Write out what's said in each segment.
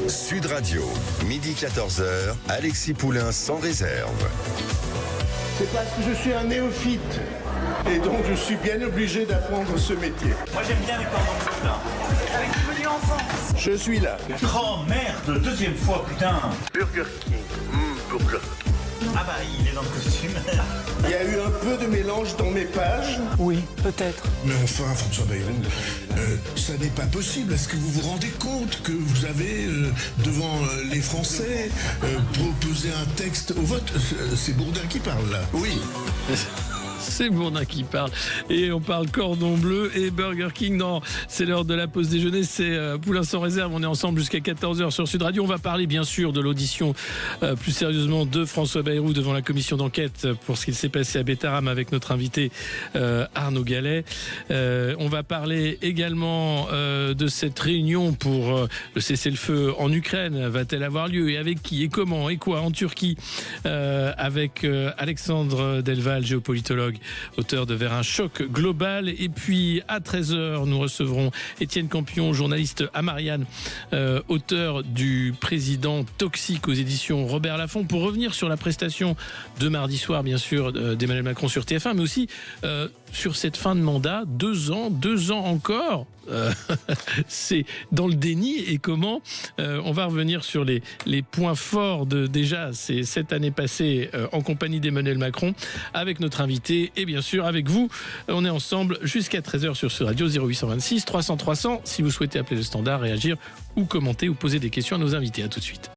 Sud Radio, midi 14h, Alexis Poulain sans réserve. C'est parce que je suis un néophyte et donc je suis bien obligé d'apprendre ce métier. Moi j'aime bien les cordons bleus là. Avec du menu enfant. Je suis là. Oh merde, deuxième fois putain. Burger King. Burger King. Ah bah il est dans le costume. Il y a eu un peu de mélange dans mes pages. Oui, peut-être. Mais enfin, François Bayrou, ça n'est pas possible. Est-ce que vous vous rendez compte que vous avez, devant les Français, proposé un texte au vote? C'est Bourdin qui parle, là. Oui. C'est Bourdin qui parle. Et on parle cordon bleu et Burger King. Non, c'est l'heure de la pause déjeuner. C'est Poulain sans réserve. On est ensemble jusqu'à 14h sur Sud Radio. On va parler bien sûr de l'audition plus sérieusement de François Bayrou devant la commission d'enquête pour ce qu'il s'est passé à Betaram avec notre invité Arnaud Gallet. On va parler également de cette réunion pour le cessez-le-feu en Ukraine. Va-t-elle avoir lieu et avec qui et comment et quoi en Turquie avec Alexandre Delval, géopolitologue, auteur de Vers un choc global. Et puis à 13h, nous recevrons Étienne Campion, journaliste à Marianne, auteur du Président toxique aux éditions Robert Laffont, pour revenir sur la prestation de mardi soir, bien sûr, d'Emmanuel Macron sur TF1, mais aussi sur cette fin de mandat, 2 ans encore. C'est dans le déni et comment on va revenir sur les points forts de déjà cette année passée en compagnie d'Emmanuel Macron avec notre invité et bien sûr avec vous. On est ensemble jusqu'à 13h sur ce radio 0826 300 300 si vous souhaitez appeler le standard, réagir ou commenter ou poser des questions à nos invités. À tout de suite.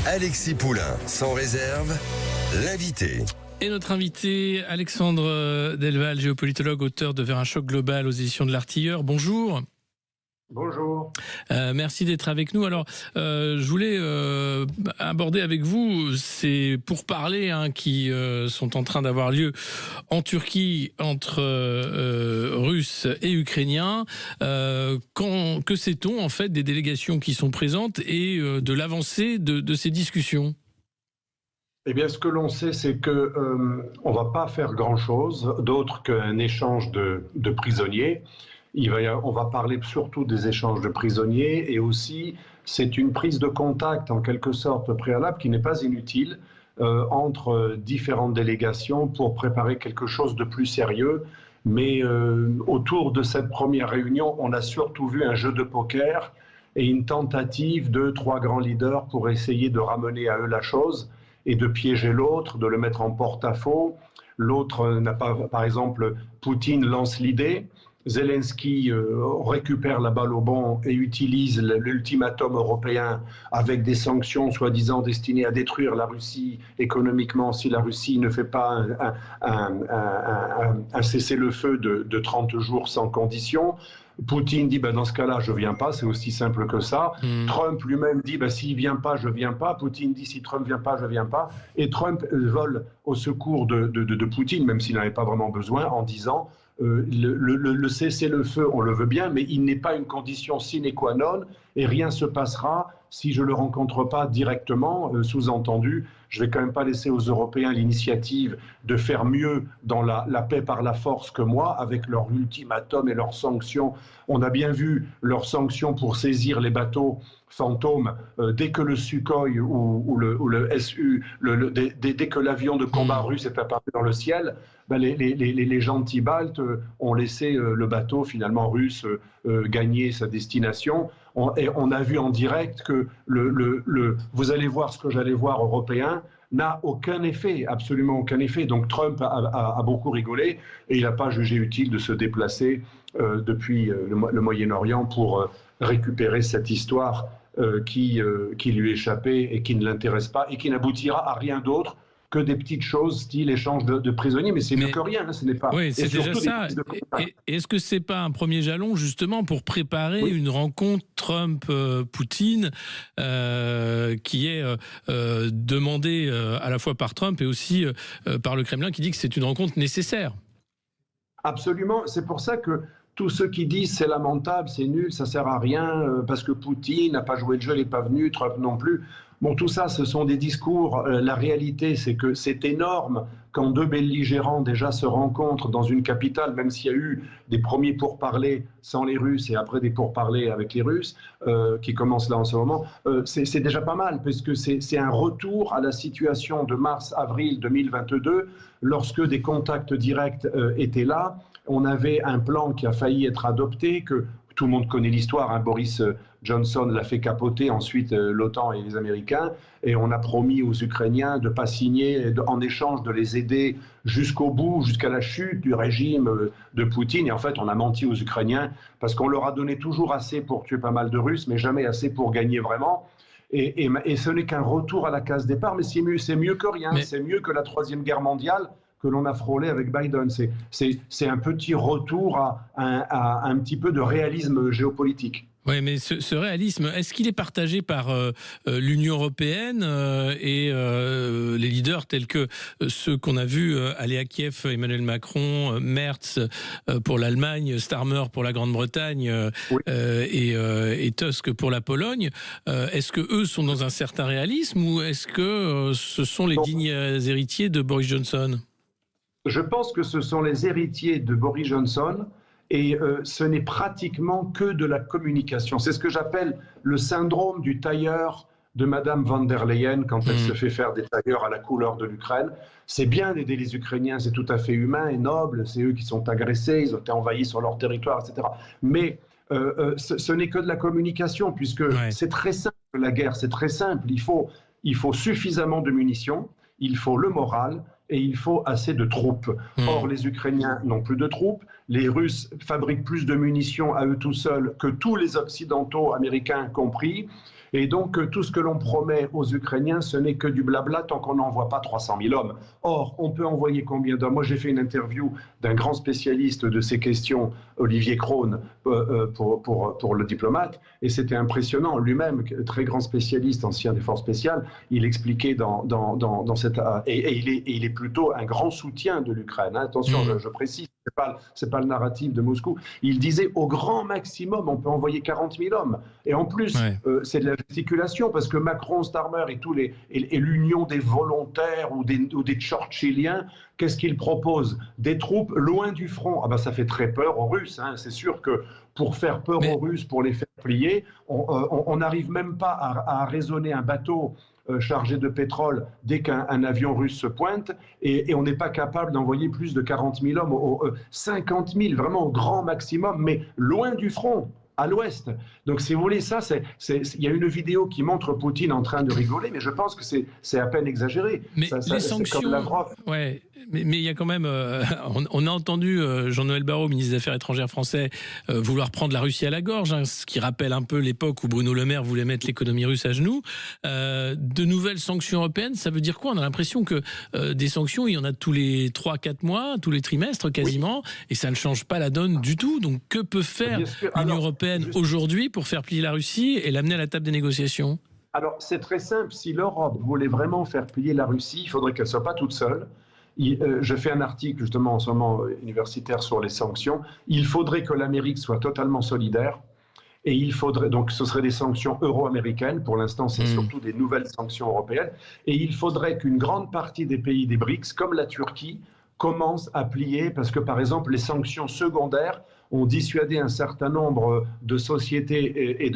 Alexis Poulain sans réserve, l'invité. Et notre invité, Alexandre Delval, géopolitologue, auteur de Vers un choc global aux éditions de l'Artilleur. Bonjour. Bonjour. Merci d'être avec nous. Alors, je voulais aborder avec vous ces pourparlers qui sont en train d'avoir lieu en Turquie entre Russes et Ukrainiens. Que sait-on en fait des délégations qui sont présentes et de l'avancée de ces discussions ? Eh bien, ce que l'on sait, c'est que on va pas faire grand-chose d'autre qu'un échange de prisonniers. On va parler surtout des échanges de prisonniers et aussi c'est une prise de contact en quelque sorte préalable qui n'est pas inutile entre différentes délégations pour préparer quelque chose de plus sérieux. Mais autour de cette première réunion, on a surtout vu un jeu de poker et une tentative de 3 grands leaders pour essayer de ramener à eux la chose et de piéger l'autre, de le mettre en porte-à-faux. L'autre n'a pas, par exemple, Poutine lance l'idée, Zelensky récupère la balle au bond et utilise l'ultimatum européen avec des sanctions soi-disant destinées à détruire la Russie économiquement si la Russie ne fait pas un cessez-le-feu de 30 jours sans condition. Poutine dit dans ce cas-là, je ne viens pas, c'est aussi simple que ça. Trump lui-même dit s'il ne vient pas, je ne viens pas. Poutine dit si Trump ne vient pas, je ne viens pas. Et Trump vole au secours de Poutine, même s'il n'en avait pas vraiment besoin, en disant le cessez-le-feu, on le veut bien, mais il n'est pas une condition sine qua non et rien ne se passera si je ne le rencontre pas directement. Sous-entendu, je ne vais quand même pas laisser aux Européens l'initiative de faire mieux dans la paix par la force que moi, avec leur ultimatum et leurs sanctions. On a bien vu leurs sanctions pour saisir les bateaux fantômes dès que le Sukhoi ou le SU, dès que l'avion de combat russe est apparu dans le ciel, les gentils Baltes ont laissé le bateau finalement russe gagner sa destination. Et on a vu en direct que vous allez voir ce que j'allais voir européen n'a aucun effet, absolument aucun effet. Donc Trump a beaucoup rigolé et il n'a pas jugé utile de se déplacer depuis le Moyen-Orient pour récupérer cette histoire qui lui échappait et qui ne l'intéresse pas et qui n'aboutira à rien d'autre que des petites choses style échange de prisonniers, mais c'est mieux que rien, ce n'est pas. Oui, c'est déjà ça. Et est-ce que c'est pas un premier jalon justement pour préparer une rencontre Trump-Poutine qui est demandée à la fois par Trump et aussi par le Kremlin qui dit que c'est une rencontre nécessaire? Absolument, c'est pour ça que tous ceux qui disent c'est lamentable, c'est nul, ça sert à rien, parce que Poutine n'a pas joué le jeu, il n'est pas venu, Trump non plus. Bon, tout ça, ce sont des discours. La réalité, c'est que c'est énorme quand deux belligérants déjà se rencontrent dans une capitale, même s'il y a eu des premiers pourparlers sans les Russes et après des pourparlers avec les Russes, qui commencent là en ce moment. C'est déjà pas mal, puisque c'est un retour à la situation de mars-avril 2022, lorsque des contacts directs étaient là. On avait un plan qui a failli être adopté, que tout le monde connaît l'histoire, hein, Boris Johnson l'a fait capoter, ensuite l'OTAN et les Américains, et on a promis aux Ukrainiens de ne pas signer, en échange de les aider jusqu'au bout, jusqu'à la chute du régime de Poutine. Et en fait, on a menti aux Ukrainiens, parce qu'on leur a donné toujours assez pour tuer pas mal de Russes, mais jamais assez pour gagner vraiment. Et ce n'est qu'un retour à la case départ, mais c'est mieux que rien, c'est mieux que la Troisième Guerre mondiale que l'on a frôlé avec Biden. C'est un petit retour à un petit peu de réalisme géopolitique. Oui, mais ce réalisme, est-ce qu'il est partagé par l'Union européenne et les leaders tels que ceux qu'on a vus aller à Kiev, Emmanuel Macron, Merz pour l'Allemagne, Starmer pour la Grande-Bretagne, oui, et Tusk pour la Pologne? Est-ce que eux sont dans un certain réalisme ou est-ce que ce sont les dignes héritiers de Boris Johnson? Je pense que ce sont les héritiers de Boris Johnson. Et ce n'est pratiquement que de la communication. C'est ce que j'appelle le syndrome du tailleur de Madame von der Leyen quand elle se fait faire des tailleurs à la couleur de l'Ukraine. C'est bien d'aider les Ukrainiens, c'est tout à fait humain et noble, c'est eux qui sont agressés, ils ont été envahis sur leur territoire, etc. Mais ce n'est que de la communication, puisque c'est très simple la guerre, c'est très simple. Il faut suffisamment de munitions, il faut le moral, et il faut assez de troupes. Or, les Ukrainiens n'ont plus de troupes, les Russes fabriquent plus de munitions à eux tout seuls que tous les Occidentaux, Américains compris, et donc tout ce que l'on promet aux Ukrainiens, ce n'est que du blabla tant qu'on n'envoie pas 300 000 hommes. Or, on peut envoyer combien d'hommes? Moi, j'ai fait une interview d'un grand spécialiste de ces questions, Olivier Krohn, pour le diplomate, et c'était impressionnant. Lui-même, très grand spécialiste, ancien des forces spéciales, il expliquait dans cette... Et il est plutôt un grand soutien de l'Ukraine. Hein. Attention, je précise, c'est pas le narratif de Moscou. Il disait au grand maximum, on peut envoyer 40 000 hommes. Et en plus, c'est de la gesticulation, parce que Macron, Starmer et l'union des volontaires ou des Churchilliens, qu'est-ce qu'ils proposent? Des troupes loin du front. Ah ben, ça fait très peur aux Russes. Hein. C'est sûr que pour faire peur aux Russes, pour les faire plier, on n'arrive même pas à raisonner un bateau chargé de pétrole dès qu'un avion russe se pointe, et on n'est pas capable d'envoyer plus de 40 000 hommes, 50 000, vraiment au grand maximum, mais loin du front, à l'ouest. Donc, si vous voulez, ça, il y a une vidéo qui montre Poutine en train de rigoler, mais je pense que c'est à peine exagéré. Mais les sanctions, ouais, mais il y a quand même, on a entendu Jean-Noël Barrot, ministre des Affaires étrangères français, vouloir prendre la Russie à la gorge, hein, ce qui rappelle un peu l'époque où Bruno Le Maire voulait mettre l'économie russe à genoux. De nouvelles sanctions européennes, ça veut dire quoi? On a l'impression que des sanctions, il y en a tous les 3-4 mois, tous les trimestres quasiment, et ça ne change pas la donne du tout. Donc, que peut faire l'Union européenne aujourd'hui pour faire plier la Russie et l'amener à la table des négociations? Alors, c'est très simple. Si l'Europe voulait vraiment faire plier la Russie, il faudrait qu'elle ne soit pas toute seule. Je fais un article justement en ce moment universitaire sur les sanctions. Il faudrait que l'Amérique soit totalement solidaire. Et il faudrait, donc ce seraient des sanctions euro-américaines. Pour l'instant, c'est surtout des nouvelles sanctions européennes. Et il faudrait qu'une grande partie des pays des BRICS, comme la Turquie, commencent à plier, parce que par exemple, les sanctions secondaires ont dissuadé un certain nombre de sociétés et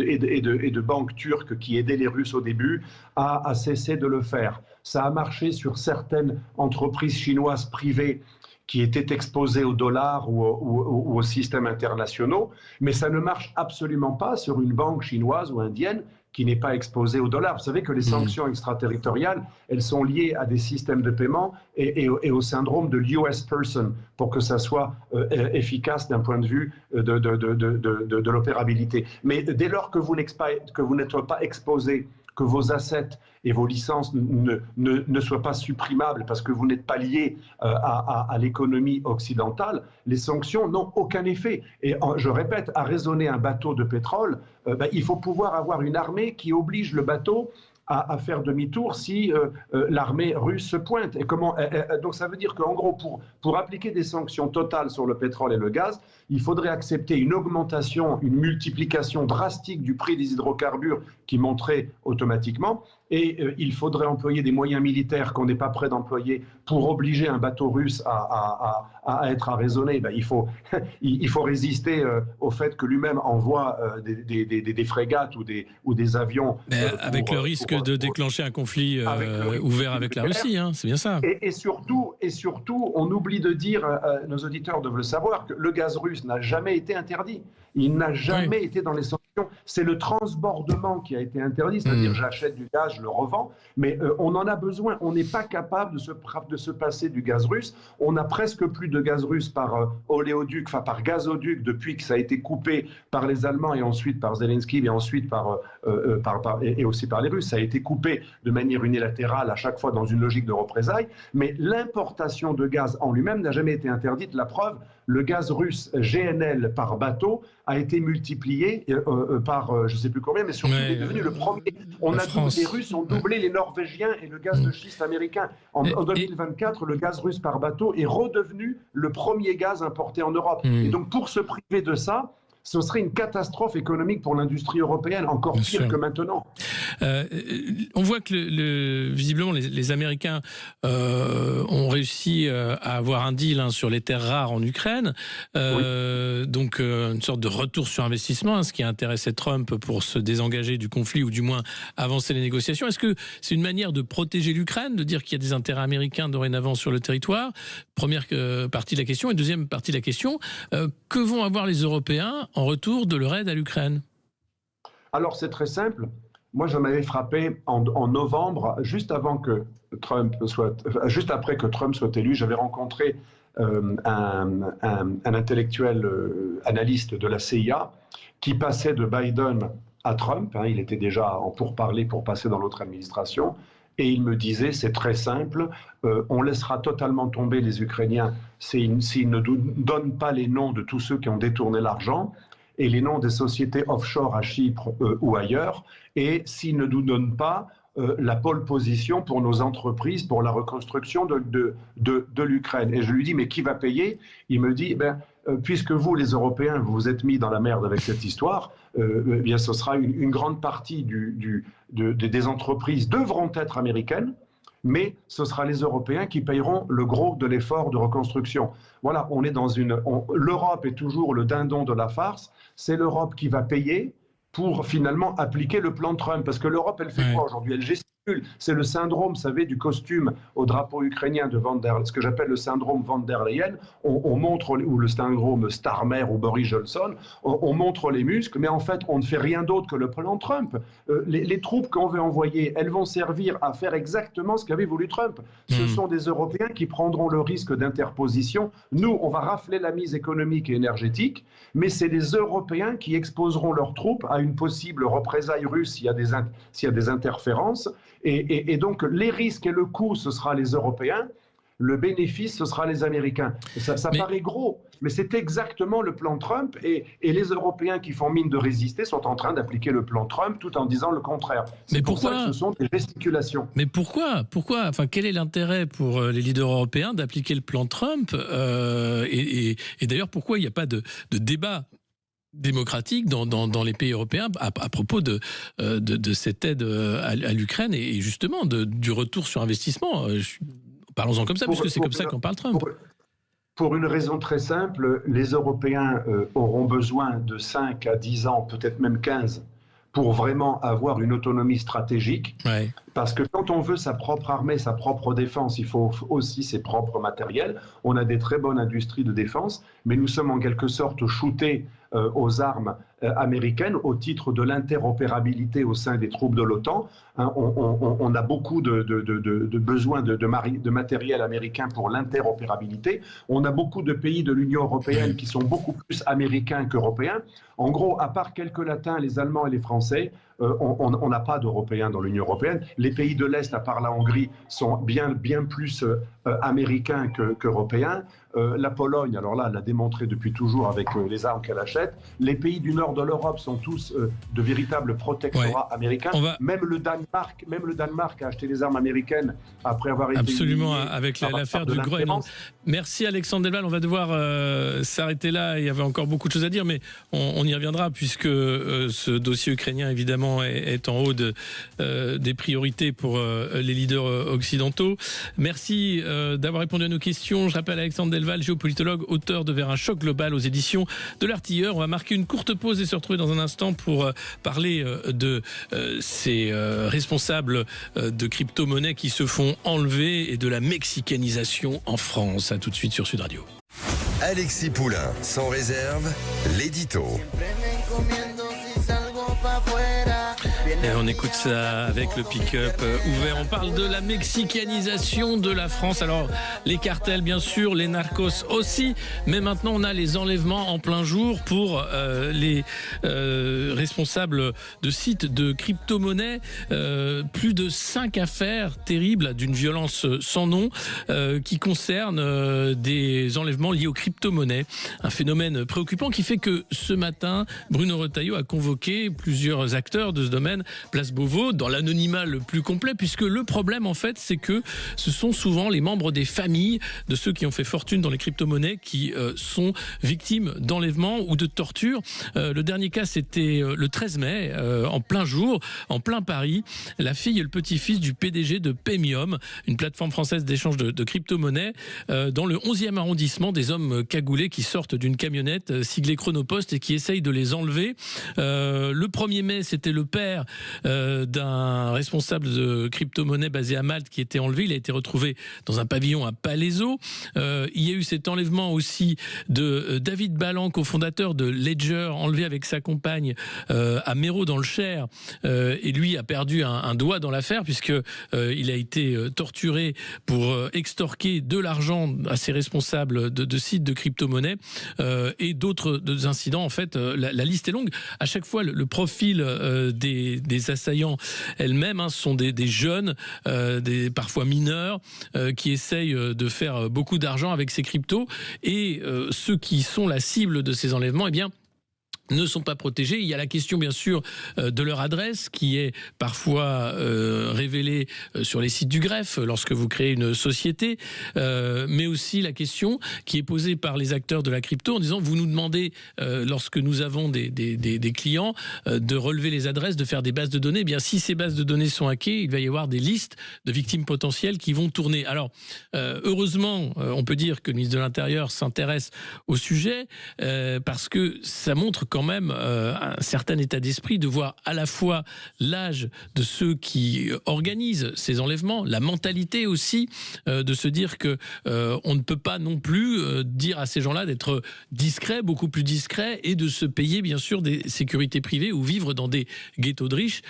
de banques turques qui aidaient les Russes au début à cesser de le faire. Ça a marché sur certaines entreprises chinoises privées qui étaient exposées au dollar ou aux systèmes internationaux, mais ça ne marche absolument pas sur une banque chinoise ou indienne qui n'est pas exposée au dollar. Vous savez que les sanctions extraterritoriales, elles sont liées à des systèmes de paiement et au syndrome de l'US person, pour que ça soit efficace d'un point de vue de l'opérabilité. Mais dès lors que vous n'êtes pas exposé, que vos assets et vos licences ne soient pas supprimables parce que vous n'êtes pas lié à l'économie occidentale, les sanctions n'ont aucun effet. Et je répète, à raisonner un bateau de pétrole, il faut pouvoir avoir une armée qui oblige le bateau à faire demi-tour si l'armée russe se pointe. Et donc ça veut dire qu'en gros, pour appliquer des sanctions totales sur le pétrole et le gaz, il faudrait accepter une augmentation, une multiplication drastique du prix des hydrocarbures qui monterait automatiquement. Et il faudrait employer des moyens militaires qu'on n'est pas prêt d'employer pour obliger un bateau russe à être arraisonné. Ben, il faut résister au fait que lui-même envoie des frégates ou des avions. Avec le risque de déclencher un conflit ouvert avec la Russie, hein, c'est bien ça. Et surtout, on oublie de dire, nos auditeurs doivent le savoir, que le gaz russe n'a jamais été interdit. Il n'a jamais été dans les sanctions. C'est le transbordement qui a été interdit, c'est-à-dire j'achète du gaz, je le revends, mais on en a besoin. On n'est pas capable de se passer du gaz russe. On a presque plus de gaz russe par oléoduc, enfin par gazoduc, depuis que ça a été coupé par les Allemands et ensuite par Zelensky et ensuite et aussi par les Russes. Ça a été coupé de manière unilatérale à chaque fois dans une logique de représailles. Mais l'importation de gaz en lui-même n'a jamais été interdite. La preuve, le gaz russe GNL par bateau a été multiplié par je ne sais plus combien, mais surtout il est devenu le premier. Les Russes ont doublé les Norvégiens et le gaz de schiste américain. En 2024, le gaz russe par bateau est redevenu le premier gaz importé en Europe. Et donc pour se priver de ça, ce serait une catastrophe économique pour l'industrie européenne, encore pire que maintenant. On voit que visiblement les Américains ont réussi à avoir un deal sur les terres rares en Ukraine, donc une sorte de retour sur investissement, ce qui a intéressé Trump pour se désengager du conflit ou du moins avancer les négociations. Est-ce que c'est une manière de protéger l'Ukraine, de dire qu'il y a des intérêts américains dorénavant sur le territoire? Première partie de la question. Et deuxième partie de la question, que vont avoir les Européens en retour de leur aide à l'Ukraine? Alors c'est très simple. Moi, je m'avais frappé en novembre, juste après que Trump soit élu, j'avais rencontré un intellectuel analyste de la CIA qui passait de Biden à Trump. Il était déjà en pourparlers pour passer dans l'autre administration. Et il me disait, c'est très simple, on laissera totalement tomber les Ukrainiens s'ils ne nous donnent pas les noms de tous ceux qui ont détourné l'argent et les noms des sociétés offshore à Chypre ou ailleurs, et s'ils ne nous donnent pas la pole position pour nos entreprises, pour la reconstruction de l'Ukraine. Et je lui dis, mais qui va payer? Il me dit, puisque vous, les Européens, vous vous êtes mis dans la merde avec cette histoire, bien, ce sera une grande partie des entreprises devront être américaines, mais ce sera les Européens qui payeront le gros de l'effort de reconstruction. Voilà, on est dans l'Europe est toujours le dindon de la farce, c'est l'Europe qui va payer pour finalement appliquer le plan Trump. Parce que l'Europe, elle fait quoi aujourd'hui? Elle gesticule. C'est le syndrome, vous savez, du costume au drapeau ukrainien de ce que j'appelle le syndrome von der Leyen. On montre, ou le syndrome Starmer ou Boris Johnson, on montre les muscles, mais en fait, on ne fait rien d'autre que le plan Trump. Les troupes qu'on veut envoyer, elles vont servir à faire exactement ce qu'avait voulu Trump. Ce sont des Européens qui prendront le risque d'interposition. Nous, on va rafler la mise économique et énergétique, mais c'est les Européens qui exposeront leurs troupes à une possible représaille russe s'il y a des interférences. Et donc, les risques et le coût, ce sera les Européens. Le bénéfice, ce sera les Américains. Ça paraît gros, mais c'est exactement le plan Trump. Et les Européens qui font mine de résister sont en train d'appliquer le plan Trump tout en disant le contraire. Mais pourquoi? Pour ça que ce sont des gesticulations. Mais pourquoi? Enfin, quel est l'intérêt pour les leaders européens d'appliquer le plan Trump? Et d'ailleurs, pourquoi il n'y a pas de débat démocratique dans les pays européens à propos de cette aide à l'Ukraine et justement du retour sur investissement? Parlons-en comme ça, puisque c'est comme ça qu'en parle Trump. Pour une raison très simple, les Européens auront besoin de 5 à 10 ans, peut-être même 15, pour vraiment avoir une autonomie stratégique. Ouais. Parce que quand on veut sa propre armée, sa propre défense, il faut aussi ses propres matériels. On a des très bonnes industries de défense, mais nous sommes en quelque sorte shootés aux armes américaines au titre de l'interopérabilité au sein des troupes de l'OTAN. On a beaucoup de besoins de matériel américain pour l'interopérabilité. On a beaucoup de pays de l'Union européenne qui sont beaucoup plus américains qu'européens. En gros, à part quelques latins, les Allemands et les Français, on n'a pas d'Européens dans l'Union européenne. Les pays de l'Est, à part la Hongrie, sont bien plus américains qu'européens. La Pologne, alors là, elle l'a démontré depuis toujours avec les armes qu'elle achète. Les pays du Nord nord de l'Europe sont tous de véritables protectorats américains. Même le Danemark a acheté des armes américaines après avoir été... Absolument, avec l'affaire du Groenland. Merci Alexandre Delval, on va devoir s'arrêter là. Il y avait encore beaucoup de choses à dire, mais on y reviendra puisque ce dossier ukrainien, évidemment, est en haut des priorités pour les leaders occidentaux. Merci d'avoir répondu à nos questions. Je rappelle Alexandre Delval, géopolitologue, auteur de Vers un choc global aux éditions de l'Artilleur. On va marquer une courte pause et se retrouver dans un instant pour parler de ces responsables de crypto-monnaies qui se font enlever et de la mexicanisation en France. À tout de suite sur Sud Radio. Alexis Poulain, sans réserve, l'édito. Et on écoute ça avec le pick-up ouvert. On parle de la mexicanisation de la France. Alors, les cartels, bien sûr, les narcos aussi. Mais maintenant, on a les enlèvements en plein jour pour les responsables de sites de crypto-monnaies. Plus de 5 affaires terribles d'une violence sans nom qui concernent des enlèvements liés aux crypto-monnaies. Un phénomène préoccupant qui fait que ce matin, Bruno Retailleau a convoqué plusieurs acteurs de ce domaine, Place Beauvau, dans l'anonymat le plus complet, puisque le problème, en fait, c'est que ce sont souvent les membres des familles de ceux qui ont fait fortune dans les crypto-monnaies qui sont victimes d'enlèvements ou de tortures. Le dernier cas, c'était le 13 mai, en plein jour, en plein Paris. La fille et le petit-fils du PDG de Paymium, une plateforme française d'échange de crypto-monnaies, dans le 11e arrondissement, des hommes cagoulés qui sortent d'une camionnette siglée Chronopost et qui essayent de les enlever. Le 1er mai, c'était le père d'un responsable de crypto-monnaie basé à Malte qui était enlevé. Il a été retrouvé dans un pavillon à Palaiseau. Il y a eu cet enlèvement aussi de David Ballan, cofondateur de Ledger, enlevé avec sa compagne à Méreau dans le Cher. Et lui a perdu un doigt dans l'affaire puisque il a été torturé pour extorquer de l'argent à ses responsables de sites de crypto-monnaie et d'autres incidents. En fait, la liste est longue. À chaque fois, le profil des assaillants elles-mêmes sont des jeunes, parfois mineurs, qui essayent de faire beaucoup d'argent avec ces cryptos. Et ceux qui sont la cible de ces enlèvements, eh bien, ne sont pas protégés. Il y a la question, bien sûr, de leur adresse qui est parfois révélée sur les sites du greffe lorsque vous créez une société, mais aussi la question qui est posée par les acteurs de la crypto en disant vous nous demandez, lorsque nous avons des clients, de relever les adresses, de faire des bases de données. Eh bien, si ces bases de données sont hackées, il va y avoir des listes de victimes potentielles qui vont tourner. Alors, heureusement, on peut dire que le ministre de l'Intérieur s'intéresse au sujet parce que ça montre quand même un certain état d'esprit de voir à la fois l'âge de ceux qui organisent ces enlèvements, la mentalité aussi de se dire que on ne peut pas non plus dire à ces gens-là d'être discrets, beaucoup plus discrets, et de se payer bien sûr des sécurités privées ou vivre dans des ghettos de riches,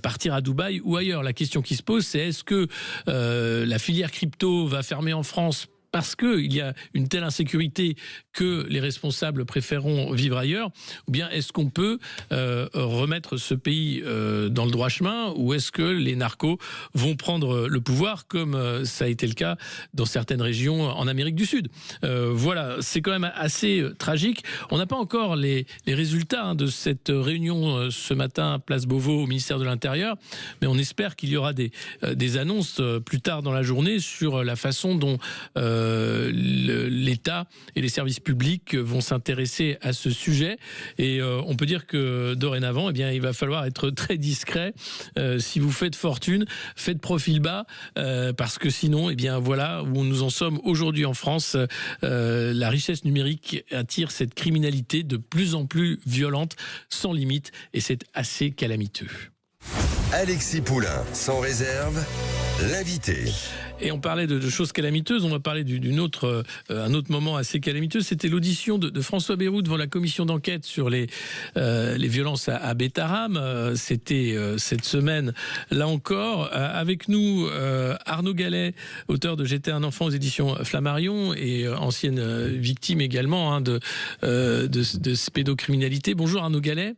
partir à Dubaï ou ailleurs. La question qui se pose, c'est est-ce que la filière crypto va fermer en France parce qu'il y a une telle insécurité que les responsables préféreront vivre ailleurs, ou bien est-ce qu'on peut remettre ce pays dans le droit chemin, ou est-ce que les narcos vont prendre le pouvoir comme ça a été le cas dans certaines régions en Amérique du Sud. Voilà, c'est quand même assez tragique. On n'a pas encore les résultats de cette réunion ce matin à Place Beauvau au ministère de l'Intérieur, mais on espère qu'il y aura des annonces plus tard dans la journée sur la façon dont l'État et les services publics vont s'intéresser à ce sujet. Et on peut dire que dorénavant, eh bien, il va falloir être très discret. Si vous faites fortune, faites profil bas, parce que sinon, eh bien, voilà où nous en sommes aujourd'hui en France. La richesse numérique attire cette criminalité de plus en plus violente, sans limite, et c'est assez calamiteux. Alexis Poulain, sans réserve, l'invité. Et on parlait de choses calamiteuses, on va parler un autre moment assez calamiteux. C'était l'audition de François Bayrou devant la commission d'enquête sur les violences à Bétharram. C'était cette semaine, là encore. Avec nous, Arnaud Gallet, auteur de J'étais un enfant aux éditions Flammarion et ancienne victime également de pédocriminalité. Bonjour Arnaud Gallet.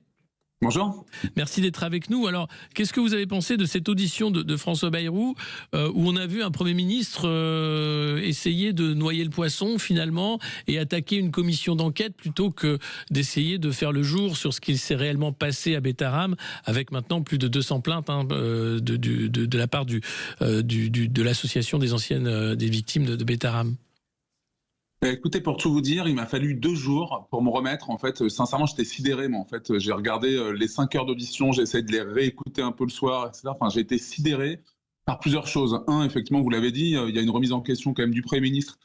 Bonjour. Merci d'être avec nous. Alors, qu'est-ce que vous avez pensé de cette audition de François Bayrou où on a vu un Premier ministre essayer de noyer le poisson finalement et attaquer une commission d'enquête plutôt que d'essayer de faire le jour sur ce qui s'est réellement passé à Betaram, avec maintenant plus de 200 plaintes de la part de l'association des anciennes des victimes de Betaram. Écoutez, pour tout vous dire, il m'a fallu 2 jours pour me remettre. En fait, sincèrement, j'étais sidéré. Moi, en fait, j'ai regardé les 5 heures d'audition, j'ai essayé de les réécouter un peu le soir, etc. Enfin, j'ai été sidéré par plusieurs choses. Un, effectivement, vous l'avez dit, il y a une remise en question quand même du Premier ministre.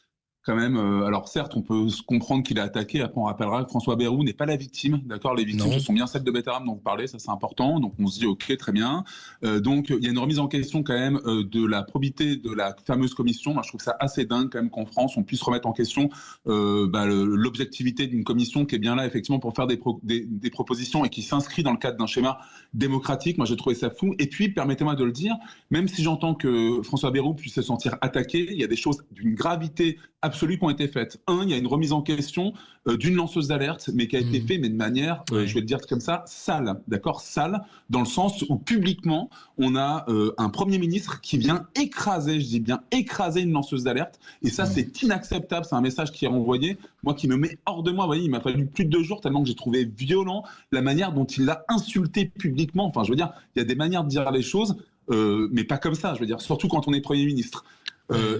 Quand même, alors certes, on peut comprendre qu'il a attaqué. Après, on rappellera que François Bayrou n'est pas la victime, d'accord. Les victimes, ce sont bien celles de Betaram dont vous parlez, ça c'est important. Donc on se dit ok, très bien. Donc il y a une remise en question quand même de la probité de la fameuse commission. Moi, je trouve ça assez dingue quand même qu'en France on puisse remettre en question l'objectivité d'une commission qui est bien là effectivement pour faire des propositions et qui s'inscrit dans le cadre d'un schéma démocratique. Moi, j'ai trouvé ça fou. Et puis, permettez-moi de le dire, même si j'entends que François Bayrou puisse se sentir attaqué, il y a des choses d'une gravité absolues qui ont été faites. Un, il y a une remise en question d'une lanceuse d'alerte, mais qui a été faite, mais de manière, je vais le dire comme ça, sale, d'accord, sale, dans le sens où publiquement, on a un Premier ministre qui vient écraser, je dis bien écraser une lanceuse d'alerte, et ça, c'est inacceptable, c'est un message qui est renvoyé, moi, qui me met hors de moi, vous voyez, il m'a fallu plus de 2 jours, tellement que j'ai trouvé violent la manière dont il l'a insulté publiquement, enfin, je veux dire, il y a des manières de dire les choses, mais pas comme ça, je veux dire, surtout quand on est Premier ministre.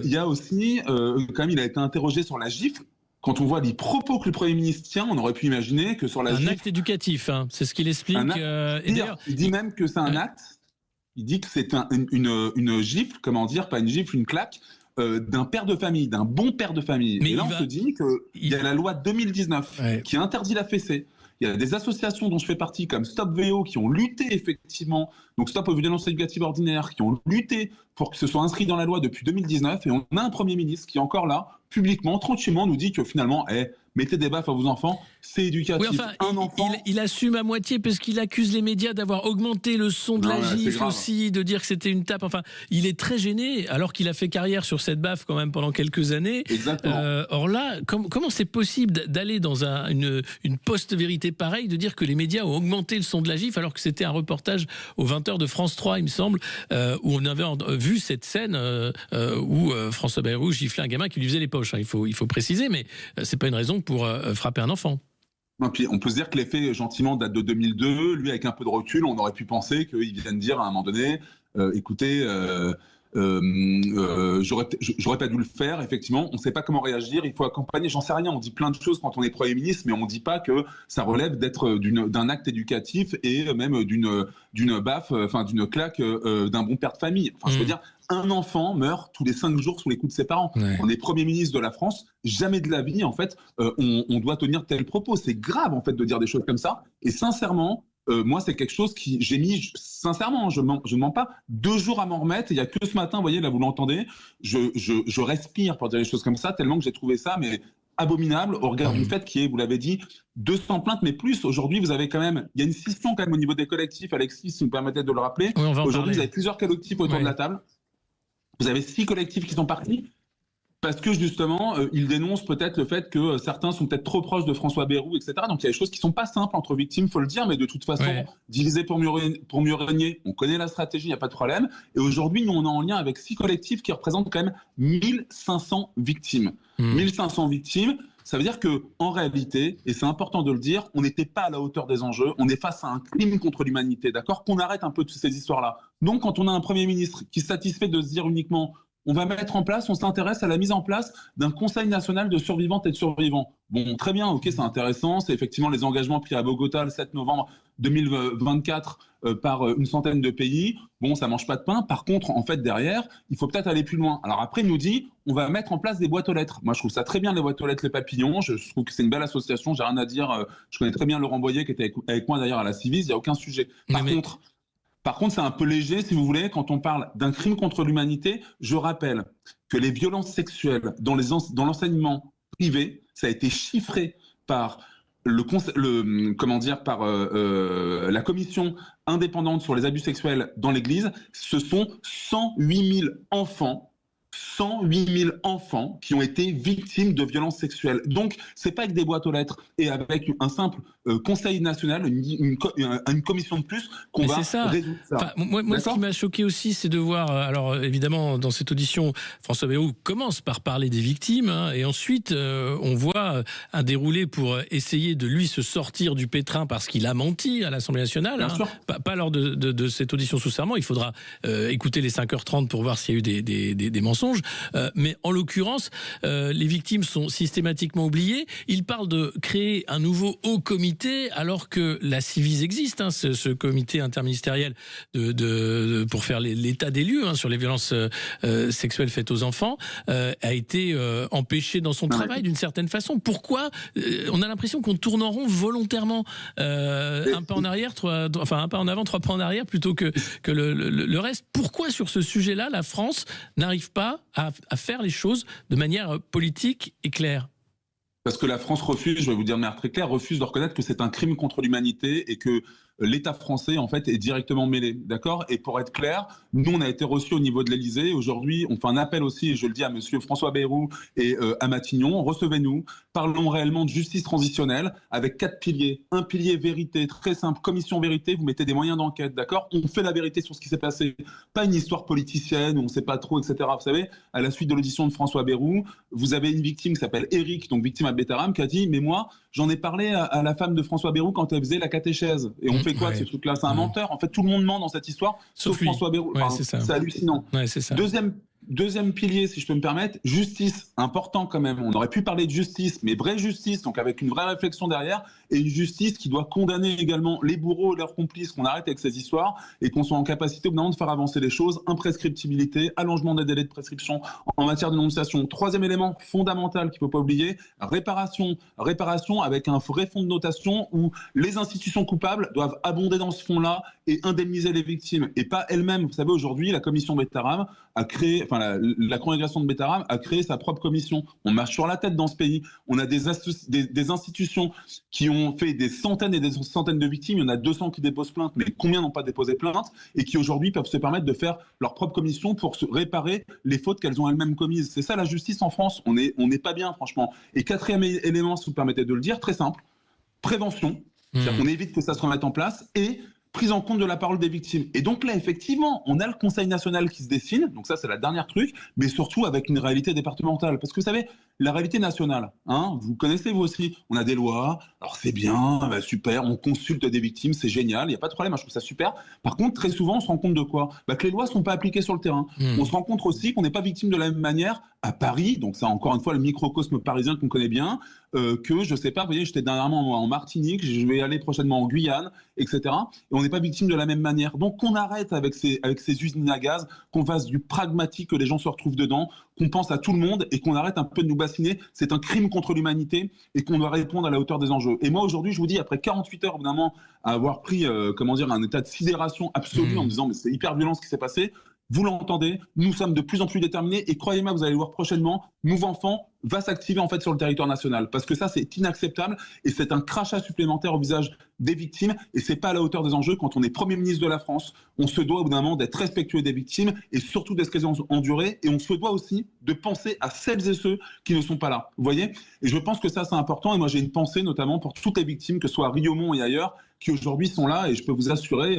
Il y a aussi, quand même, il a été interrogé sur la gifle. Quand on voit les propos que le Premier ministre tient, on aurait pu imaginer que sur la gifle... Un acte éducatif, hein, c'est ce qu'il explique. Il dit même que c'est un acte, il dit que c'est une gifle, comment dire, pas une gifle, une claque, d'un père de famille, d'un bon père de famille. Mais et là, on se dit qu'il y a la loi 2019 qui interdit la fessée. Il y a des associations dont je fais partie, comme Stop VO, qui ont lutté effectivement, donc Stop aux violences éducatives ordinaires, qui ont lutté pour que ce soit inscrit dans la loi depuis 2019. Et on a un Premier ministre qui, encore là, publiquement, tranquillement, nous dit que finalement, mettez des baffes à vos enfants, c'est éducatif. Oui, enfin, il assume à moitié parce qu'il accuse les médias d'avoir augmenté le son de la gifle aussi, de dire que c'était une tape. Enfin, il est très gêné alors qu'il a fait carrière sur cette baffe quand même pendant quelques années. Exactement. Or là, comment c'est possible d'aller dans une post-vérité pareille, de dire que les médias ont augmenté le son de la gifle alors que c'était un reportage aux 20h de France 3, il me semble, où on avait vu cette scène où François Bayrou giflait un gamin qui lui faisait les poches. Hein, il faut préciser, mais c'est pas une raison pour frapper un enfant. Non, puis on peut se dire que l'effet gentiment date de 2002. Lui, avec un peu de recul, on aurait pu penser qu'il vienne dire à un moment donné, écoutez, j'aurais pas dû le faire. Effectivement, on ne sait pas comment réagir. Il faut accompagner. J'en sais rien. On dit plein de choses quand on est Premier ministre, mais on ne dit pas que ça relève d'un acte éducatif et même d'une baffe, enfin d'une claque d'un bon père de famille. Enfin, je veux dire. Un enfant meurt tous les 5 jours sous les coups de ses parents. On est Premier ministre de la France, jamais de la vie, en fait, on doit tenir tel propos. C'est grave, en fait, de dire des choses comme ça. Et sincèrement, moi, c'est quelque chose qui... J'ai mis, sincèrement, je ne mens pas, 2 jours à m'en remettre. Il n'y a que ce matin, vous voyez, là, vous l'entendez, je respire pour dire des choses comme ça, tellement que j'ai trouvé ça, mais abominable, au regard du fait qu'il y ait, vous l'avez dit, 200 plaintes, mais plus. Aujourd'hui, vous avez quand même... Il y a une scission quand même au niveau des collectifs, Alexis, si vous me permettez de le rappeler. Oui, aujourd'hui, vous avez plusieurs collectifs autour de la table. Vous avez 6 collectifs qui sont partis parce que justement, ils dénoncent peut-être le fait que certains sont peut-être trop proches de François Bayrou, etc. Donc il y a des choses qui ne sont pas simples entre victimes, il faut le dire, mais de toute façon, diviser pour mieux régner, on connaît la stratégie, il n'y a pas de problème. Et aujourd'hui, nous, on est en lien avec 6 collectifs qui représentent quand même 1500 victimes. 1500 victimes, ça veut dire qu'en réalité, et c'est important de le dire, on n'était pas à la hauteur des enjeux, on est face à un crime contre l'humanité, d'accord ? Qu'on arrête un peu toutes ces histoires-là. Donc quand on a un Premier ministre qui se satisfait de se dire uniquement on va mettre en place, on s'intéresse à la mise en place d'un Conseil national de survivantes et de survivants. Bon, très bien, ok, c'est intéressant, c'est effectivement les engagements pris à Bogota le 7 novembre 2024 par une centaine de pays. Bon, ça mange pas de pain. Par contre, en fait, derrière, il faut peut-être aller plus loin. Alors après, il nous dit, on va mettre en place des boîtes aux lettres. Moi, je trouve ça très bien, les boîtes aux lettres, les papillons. Je trouve que c'est une belle association, j'ai rien à dire. Je connais très bien Laurent Boyer, qui était avec moi d'ailleurs à la Civis, il n'y a aucun sujet. Par contre, c'est un peu léger, si vous voulez, quand on parle d'un crime contre l'humanité. Je rappelle que les violences sexuelles dans l'enseignement privé, ça a été chiffré par la commission indépendante sur les abus sexuels dans l'Église. Ce sont 108 000 enfants 108 000 enfants qui ont été victimes de violences sexuelles. Donc, c'est pas avec des boîtes aux lettres et avec un simple conseil national, une commission de plus qu'on va résoudre ça. Enfin, moi ce qui m'a choqué aussi, c'est de voir, alors évidemment, dans cette audition, François Bayrou commence par parler des victimes, hein, et ensuite, on voit un déroulé pour essayer de lui se sortir du pétrin parce qu'il a menti à l'Assemblée nationale. Hein, pas lors de cette audition sous serment. Il faudra écouter les 5h30 pour voir s'il y a eu des mensonges. Mais en l'occurrence, les victimes sont systématiquement oubliées. Il parle de créer un nouveau haut comité alors que la Ciivise existe, hein, ce comité interministériel pour faire l'état des lieux, hein, sur les violences sexuelles faites aux enfants, a été empêché dans son travail d'une certaine façon. Pourquoi on a l'impression qu'on tourne en rond volontairement, un pas en arrière, un pas en avant, 3 pas en arrière plutôt que le reste? Pourquoi sur ce sujet-là, la France n'arrive pas à faire les choses de manière politique et claire? Parce que la France refuse, je vais vous dire de manière très claire, refuse de reconnaître que c'est un crime contre l'humanité et que l'État français, en fait, est directement mêlé, d'accord? Et pour être clair, nous, on a été reçus au niveau de l'Élysée. Aujourd'hui, on fait un appel aussi, et je le dis à monsieur François Bayrou et à Matignon, recevez-nous, parlons réellement de justice transitionnelle avec 4 piliers. Un pilier vérité, très simple, commission vérité, vous mettez des moyens d'enquête, d'accord? On fait la vérité sur ce qui s'est passé. Pas une histoire politicienne où on ne sait pas trop, etc. Vous savez, à la suite de l'audition de François Bayrou, vous avez une victime qui s'appelle Eric, donc victime à Bétarame, qui a dit, mais moi, j'en ai parlé à la femme de François Bayrou quand elle faisait la catéchèse. Et on fait quoi de ce truc-là? C'est un menteur. En fait, tout le monde ment dans cette histoire, sauf François Bayrou. Enfin, c'est hallucinant. C'est ça. Deuxième pilier, si je peux me permettre, justice, important quand même. On aurait pu parler de justice, mais vraie justice, donc avec une vraie réflexion derrière, et une justice qui doit condamner également les bourreaux et leurs complices, qu'on arrête avec ces histoires, et qu'on soit en capacité au bout d'un moment de faire avancer les choses, imprescriptibilité, allongement des délais de prescription en matière de dénonciation. Troisième élément fondamental qu'il ne faut pas oublier, réparation avec un vrai fonds de notation où les institutions coupables doivent abonder dans ce fonds-là et indemniser les victimes, et pas elles-mêmes. Vous savez, aujourd'hui, la commission Bétarame a créé, la congrégation de Bétarame a créé sa propre commission. On marche sur la tête dans ce pays. On a des institutions qui ont fait des centaines et des centaines de victimes. Il y en a 200 qui déposent plainte, mais combien n'ont pas déposé plainte et qui aujourd'hui peuvent se permettre de faire leur propre commission pour réparer les fautes qu'elles ont elles-mêmes commises. C'est ça la justice en France. On n'est pas bien, franchement. Et 4e élément, si vous permettez de le dire, très simple, prévention. C'est-à-dire qu'on évite que ça se remette en place et prise en compte de la parole des victimes. Et donc là, effectivement, on a le Conseil national qui se dessine, donc ça c'est la dernière truc, mais surtout avec une réalité départementale. Parce que vous savez, la réalité nationale, hein, vous connaissez vous aussi, on a des lois, alors c'est bien, super, on consulte des victimes, c'est génial, il n'y a pas de problème, je trouve ça super. Par contre, très souvent, on se rend compte de quoi? Que les lois ne sont pas appliquées sur le terrain. On se rend compte aussi qu'on n'est pas victime de la même manière à Paris, donc c'est encore une fois le microcosme parisien qu'on connaît bien, que je sais pas, vous voyez, j'étais dernièrement en Martinique, je vais aller prochainement en Guyane, etc. Et on n'est pas victime de la même manière. Donc qu'on arrête avec ces usines à gaz, qu'on fasse du pragmatique, que les gens se retrouvent dedans, qu'on pense à tout le monde et qu'on arrête un peu de nous bassiner. C'est un crime contre l'humanité et qu'on doit répondre à la hauteur des enjeux. Et moi aujourd'hui, je vous dis, après 48 heures évidemment, à avoir pris un état de sidération absolue en me disant mais c'est hyper violent ce qui s'est passé. Vous l'entendez, nous sommes de plus en plus déterminés et croyez-moi, vous allez le voir prochainement, Move Enfant va s'activer en fait sur le territoire national parce que ça c'est inacceptable et c'est un crachat supplémentaire au visage des victimes et c'est pas à la hauteur des enjeux. Quand on est Premier ministre de la France, on se doit au bout d'un moment d'être respectueux des victimes et surtout de ce qu'elles ont enduré et on se doit aussi de penser à celles et ceux qui ne sont pas là. Vous voyez? Et je pense que ça c'est important et moi j'ai une pensée notamment pour toutes les victimes, que ce soit à Riomont et ailleurs, qui aujourd'hui sont là et je peux vous assurer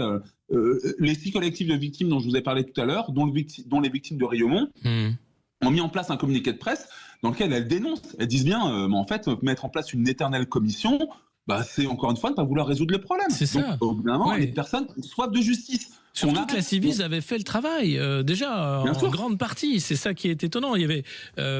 les 6 collectifs de victimes dont je vous ai parlé tout à l'heure, dont les victimes de Riomont, ont mis en place un communiqué de presse dans lequel elles dénoncent. Elles disent bien, mais en fait, mettre en place une éternelle commission, c'est encore une fois ne pas vouloir résoudre le problème. C'est ça. Donc, évidemment, les personnes ont soif de justice. Surtout que la Ciivise avait fait le travail, déjà, en grande partie. C'est ça qui est étonnant. Il y avait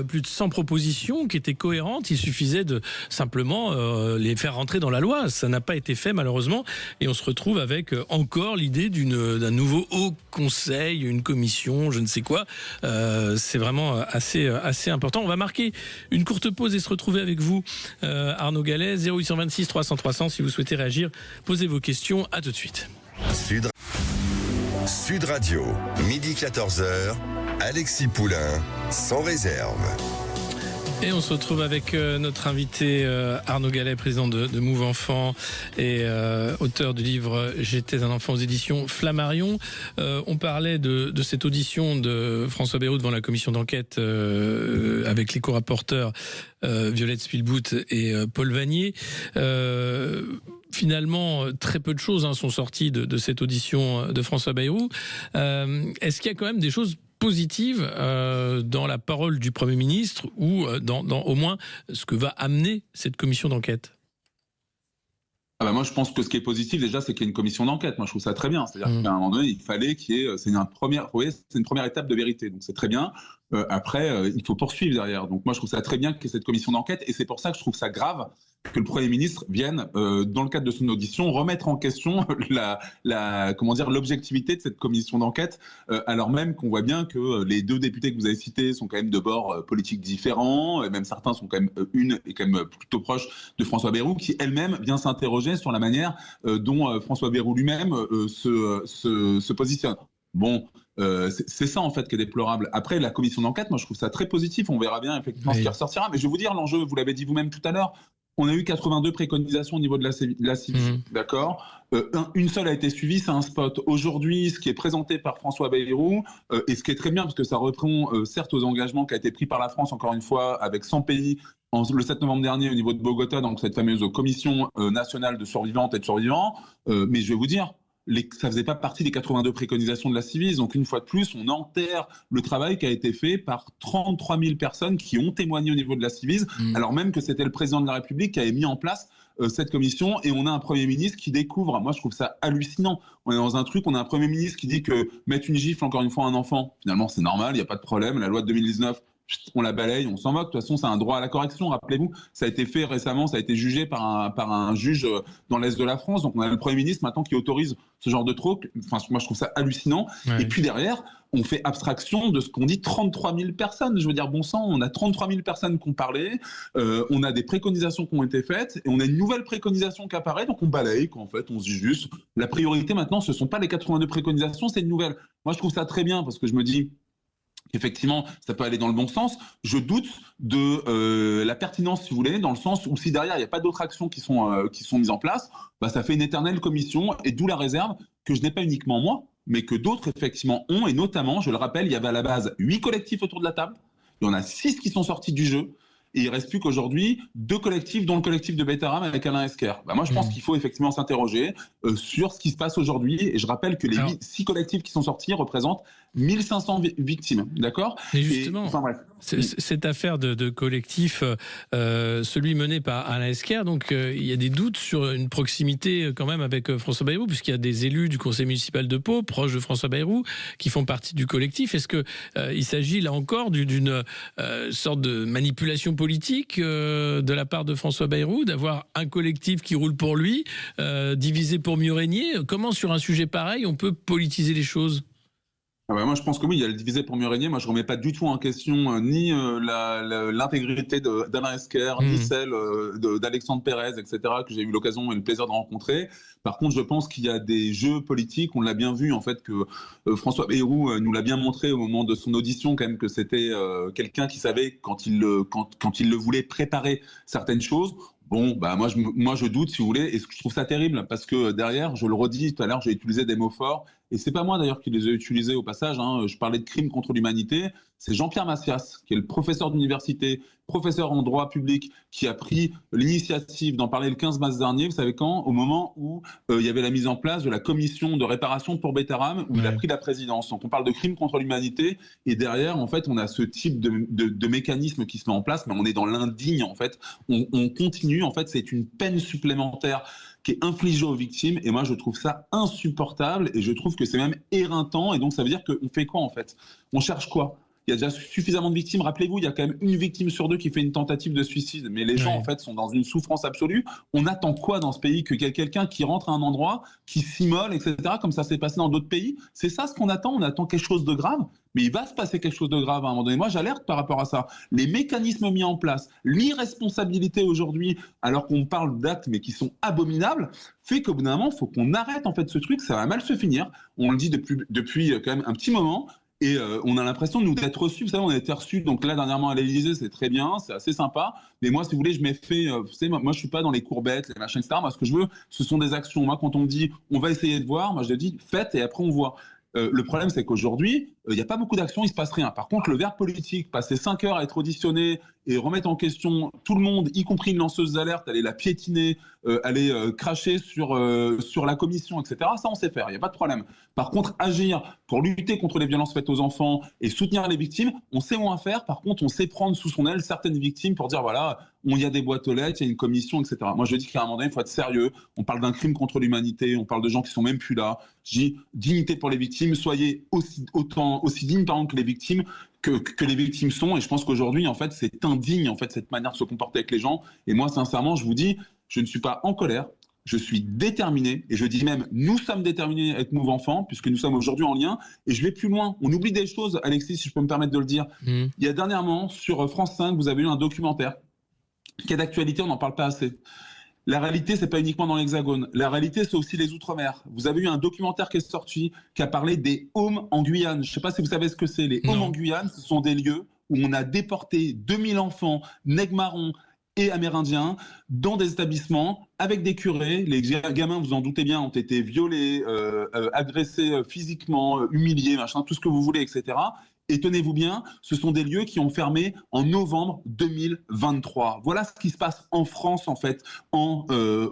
plus de 100 propositions qui étaient cohérentes. Il suffisait de simplement les faire rentrer dans la loi. Ça n'a pas été fait, malheureusement. Et on se retrouve avec encore l'idée d'un nouveau haut conseil, une commission, je ne sais quoi. C'est vraiment assez important. On va marquer une courte pause et se retrouver avec vous, Arnaud Gallet. 0826 300 300 si vous souhaitez réagir. Posez vos questions. À tout de suite. Sud Radio, midi 14h, Alexis Poulain, sans réserve. Et on se retrouve avec notre invité Arnaud Gallet, président de Move Enfant et auteur du livre J'étais un enfant aux éditions Flammarion. On parlait de cette audition de François Bayrou devant la commission d'enquête avec les co-rapporteurs Violette Spilbout et Paul Vanier. Finalement, très peu de choses sont sorties de cette audition de François Bayrou. Est-ce qu'il y a quand même des choses positives dans la parole du Premier ministre ou dans au moins ce que va amener cette commission d'enquête? Moi, je pense que ce qui est positif, déjà, c'est qu'il y a une commission d'enquête. Moi, je trouve ça très bien. C'est-à-dire qu'à un moment donné, il fallait qu'il y ait... C'est une première étape de vérité. Donc, c'est très bien. Après, il faut poursuivre derrière. Donc, moi, je trouve ça très bien qu'il y ait cette commission d'enquête. Et c'est pour ça que je trouve ça grave que le Premier ministre vienne, dans le cadre de son audition, remettre en question l'objectivité de cette commission d'enquête, alors même qu'on voit bien que les deux députés que vous avez cités sont quand même de bords politiques différents, et même certains sont quand même, une est quand même plutôt proche de François Bayrou, qui elle-même vient s'interroger sur la manière dont François Bayrou lui-même se positionne. Bon, c'est ça en fait qui est déplorable. Après, la commission d'enquête, moi je trouve ça très positif, on verra bien effectivement ce qui ressortira, mais je vais vous dire l'enjeu, vous l'avez dit vous-même tout à l'heure, on a eu 82 préconisations au niveau de la CIVI, d'accord. Une seule a été suivie, c'est un spot. Aujourd'hui, ce qui est présenté par François Bayrou, et ce qui est très bien, parce que ça répond certes aux engagements qui a été pris par la France, encore une fois, avec 100 pays, le 7 novembre dernier au niveau de Bogota, donc cette fameuse commission nationale de survivantes et de survivants, mais je vais vous dire, ça faisait pas partie des 82 préconisations de la Civis. Donc, une fois de plus, on enterre le travail qui a été fait par 33 000 personnes qui ont témoigné au niveau de la Civis, alors même que c'était le président de la République qui avait mis en place cette commission. Et on a un Premier ministre qui découvre, moi je trouve ça hallucinant. On est dans un truc, on a un Premier ministre qui dit que mettre une gifle, encore une fois, à un enfant, finalement c'est normal, il n'y a pas de problème. La loi de 2019, on la balaye, on s'en moque. De toute façon, c'est un droit à la correction. Rappelez-vous, ça a été fait récemment, ça a été jugé par un juge dans l'Est de la France. Donc, on a le Premier ministre maintenant qui autorise ce genre de truc. Enfin, moi, je trouve ça hallucinant. Ouais. Et puis derrière, on fait abstraction de ce qu'on dit 33 000 personnes. Je veux dire, bon sang, on a 33 000 personnes qui ont parlé, on a des préconisations qui ont été faites, et on a une nouvelle préconisation qui apparaît, donc on balaye, qu'en fait, on se dit juste, la priorité maintenant, ce ne sont pas les 82 préconisations, c'est une nouvelle. Moi, je trouve ça très bien, parce que je me dis, effectivement, ça peut aller dans le bon sens. Je doute de la pertinence, si vous voulez, dans le sens où si derrière, il n'y a pas d'autres actions qui sont mises en place, bah, ça fait une éternelle commission, et d'où la réserve que je n'ai pas uniquement moi, mais que d'autres, effectivement, ont. Et notamment, je le rappelle, il y avait à la base 8 collectifs autour de la table. Il y en a 6 qui sont sortis du jeu. Et il ne reste plus qu'aujourd'hui 2 collectifs, dont le collectif de Betaram avec Alain Esquer. Bah moi, je pense qu'il faut effectivement s'interroger sur ce qui se passe aujourd'hui. Et je rappelle que les 6 collectifs qui sont sortis représentent 1500 victimes. D'accord ? Et justement, enfin, bref. Cette affaire de collectif, celui mené par Alain Esquer, donc il y a des doutes sur une proximité quand même avec François Bayrou, puisqu'il y a des élus du conseil municipal de Pau, proches de François Bayrou, qui font partie du collectif. Est-ce qu'il s'agit là encore d'une sorte de manipulation politique de la part de François Bayrou, d'avoir un collectif qui roule pour lui, divisé pour mieux régner? Comment sur un sujet pareil on peut politiser les choses? Moi, je pense que oui, il y a le diviser pour mieux régner. Moi, je ne remets pas du tout en question ni l'intégrité d'Alain Esquer, ni celle d'Alexandre Pérez, etc., que j'ai eu l'occasion et le plaisir de rencontrer. Par contre, je pense qu'il y a des jeux politiques. On l'a bien vu, en fait, que François Bayrou nous l'a bien montré au moment de son audition, quand même, que c'était quelqu'un qui savait, quand il le voulait, préparer certaines choses. Bon, bah moi je doute, si vous voulez, et je trouve ça terrible, parce que derrière, je le redis tout à l'heure, j'ai utilisé des mots forts, et c'est pas moi d'ailleurs qui les ai utilisés au passage, je parlais de crimes contre l'humanité, c'est Jean-Pierre Massias, qui est le professeur d'université, professeur en droit public, qui a pris l'initiative d'en parler le 15 mars dernier, vous savez quand? Au moment où il y avait la mise en place de la commission de réparation pour Betaram, où il a pris la présidence. Donc on parle de crimes contre l'humanité, et derrière, en fait, on a ce type de mécanisme qui se met en place, mais on est dans l'indigne, en fait. On continue, en fait, c'est une peine supplémentaire qui est infligée aux victimes, et moi je trouve ça insupportable, et je trouve que c'est même éreintant, et donc ça veut dire qu'on fait quoi en fait? On cherche quoi? Il y a déjà suffisamment de victimes. Rappelez-vous, il y a quand même une victime sur 2 qui fait une tentative de suicide. Mais les gens, en fait, sont dans une souffrance absolue. On attend quoi dans ce pays? Qu'il y ait quelqu'un qui rentre à un endroit, qui s'immole, etc., comme ça s'est passé dans d'autres pays? C'est ça ce qu'on attend? On attend quelque chose de grave? Mais il va se passer quelque chose de grave à un moment donné. Moi, j'alerte par rapport à ça. Les mécanismes mis en place, l'irresponsabilité aujourd'hui, alors qu'on parle d'actes, mais qui sont abominables, fait qu'au bout d'un moment, il faut qu'on arrête en fait ce truc. Ça va mal se finir. On le dit depuis quand même un petit moment. Et on a l'impression de nous d'être reçus. Vous savez, on a été reçus. Donc là, dernièrement à l'Élysée, c'est très bien, c'est assez sympa. Mais moi, si vous voulez, je m'ai fait. Vous savez, moi, je suis pas dans les courbettes, les machins, etc. Moi, ce que je veux, ce sont des actions. Moi, quand on me dit, on va essayer de voir, moi, je dis, faites et après on voit. Le problème, c'est qu'aujourd'hui, il n'y a pas beaucoup d'actions, il ne se passe rien. Par contre, le verbe politique, passer 5 heures à être auditionné et remettre en question tout le monde, y compris une lanceuse d'alerte, aller la piétiner, aller cracher sur la commission, etc., ça, on sait faire, il n'y a pas de problème. Par contre, agir pour lutter contre les violences faites aux enfants et soutenir les victimes, on sait moins faire. Par contre, on sait prendre sous son aile certaines victimes pour dire, voilà, il y a des boîtes aux lettres, il y a une commission, etc. Moi, je dis qu'à un moment donné, il faut être sérieux. On parle d'un crime contre l'humanité, on parle de gens qui ne sont même plus là. Je dis, dignité pour les victimes, soyez aussi dignes que les victimes que les victimes sont. Et je pense qu'aujourd'hui, en fait, c'est indigne, en fait, cette manière de se comporter avec les gens. Et moi, sincèrement, je vous dis, je ne suis pas en colère. Je suis déterminé, et je dis même, nous sommes déterminés avec Move Enfants, puisque nous sommes aujourd'hui en lien, et je vais plus loin. On oublie des choses, Alexis, si je peux me permettre de le dire. Il y a dernièrement, sur France 5, vous avez eu un documentaire qui est d'actualité, on n'en parle pas assez. La réalité, c'est pas uniquement dans l'Hexagone. La réalité, c'est aussi les Outre-mer. Vous avez eu un documentaire qui est sorti, qui a parlé des homes en Guyane. Je ne sais pas si vous savez ce que c'est. Les homes en Guyane, ce sont des lieux où on a déporté 2000 enfants nègres-marrons et amérindiens dans des établissements avec des curés. Les gamins, vous en doutez bien, ont été violés, agressés physiquement, humiliés, machin, tout ce que vous voulez, etc. Et tenez-vous bien, ce sont des lieux qui ont fermé en novembre 2023. Voilà ce qui se passe en France, en fait,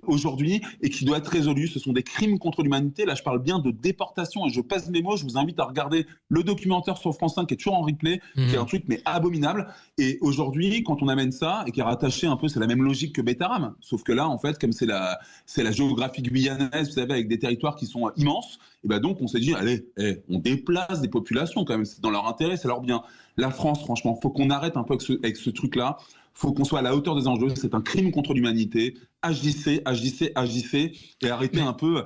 aujourd'hui, et qui doit être résolu. Ce sont des crimes contre l'humanité. Là, je parle bien de déportation, et je pèse mes mots. Je vous invite à regarder le documentaire sur France 5, qui est toujours en replay, qui est un truc, mais abominable. Et aujourd'hui, quand on amène ça, et qui est rattaché un peu, c'est la même logique que Betaram, sauf que là, en fait, comme c'est la géographie guyanaise, vous savez, avec des territoires qui sont immenses, et ben donc on s'est dit, allez, on déplace des populations quand même, c'est dans leur intérêt, c'est leur bien. La France, franchement, faut qu'on arrête un peu avec ce truc-là, faut qu'on soit à la hauteur des enjeux, c'est un crime contre l'humanité, agissez, et arrêtez un peu...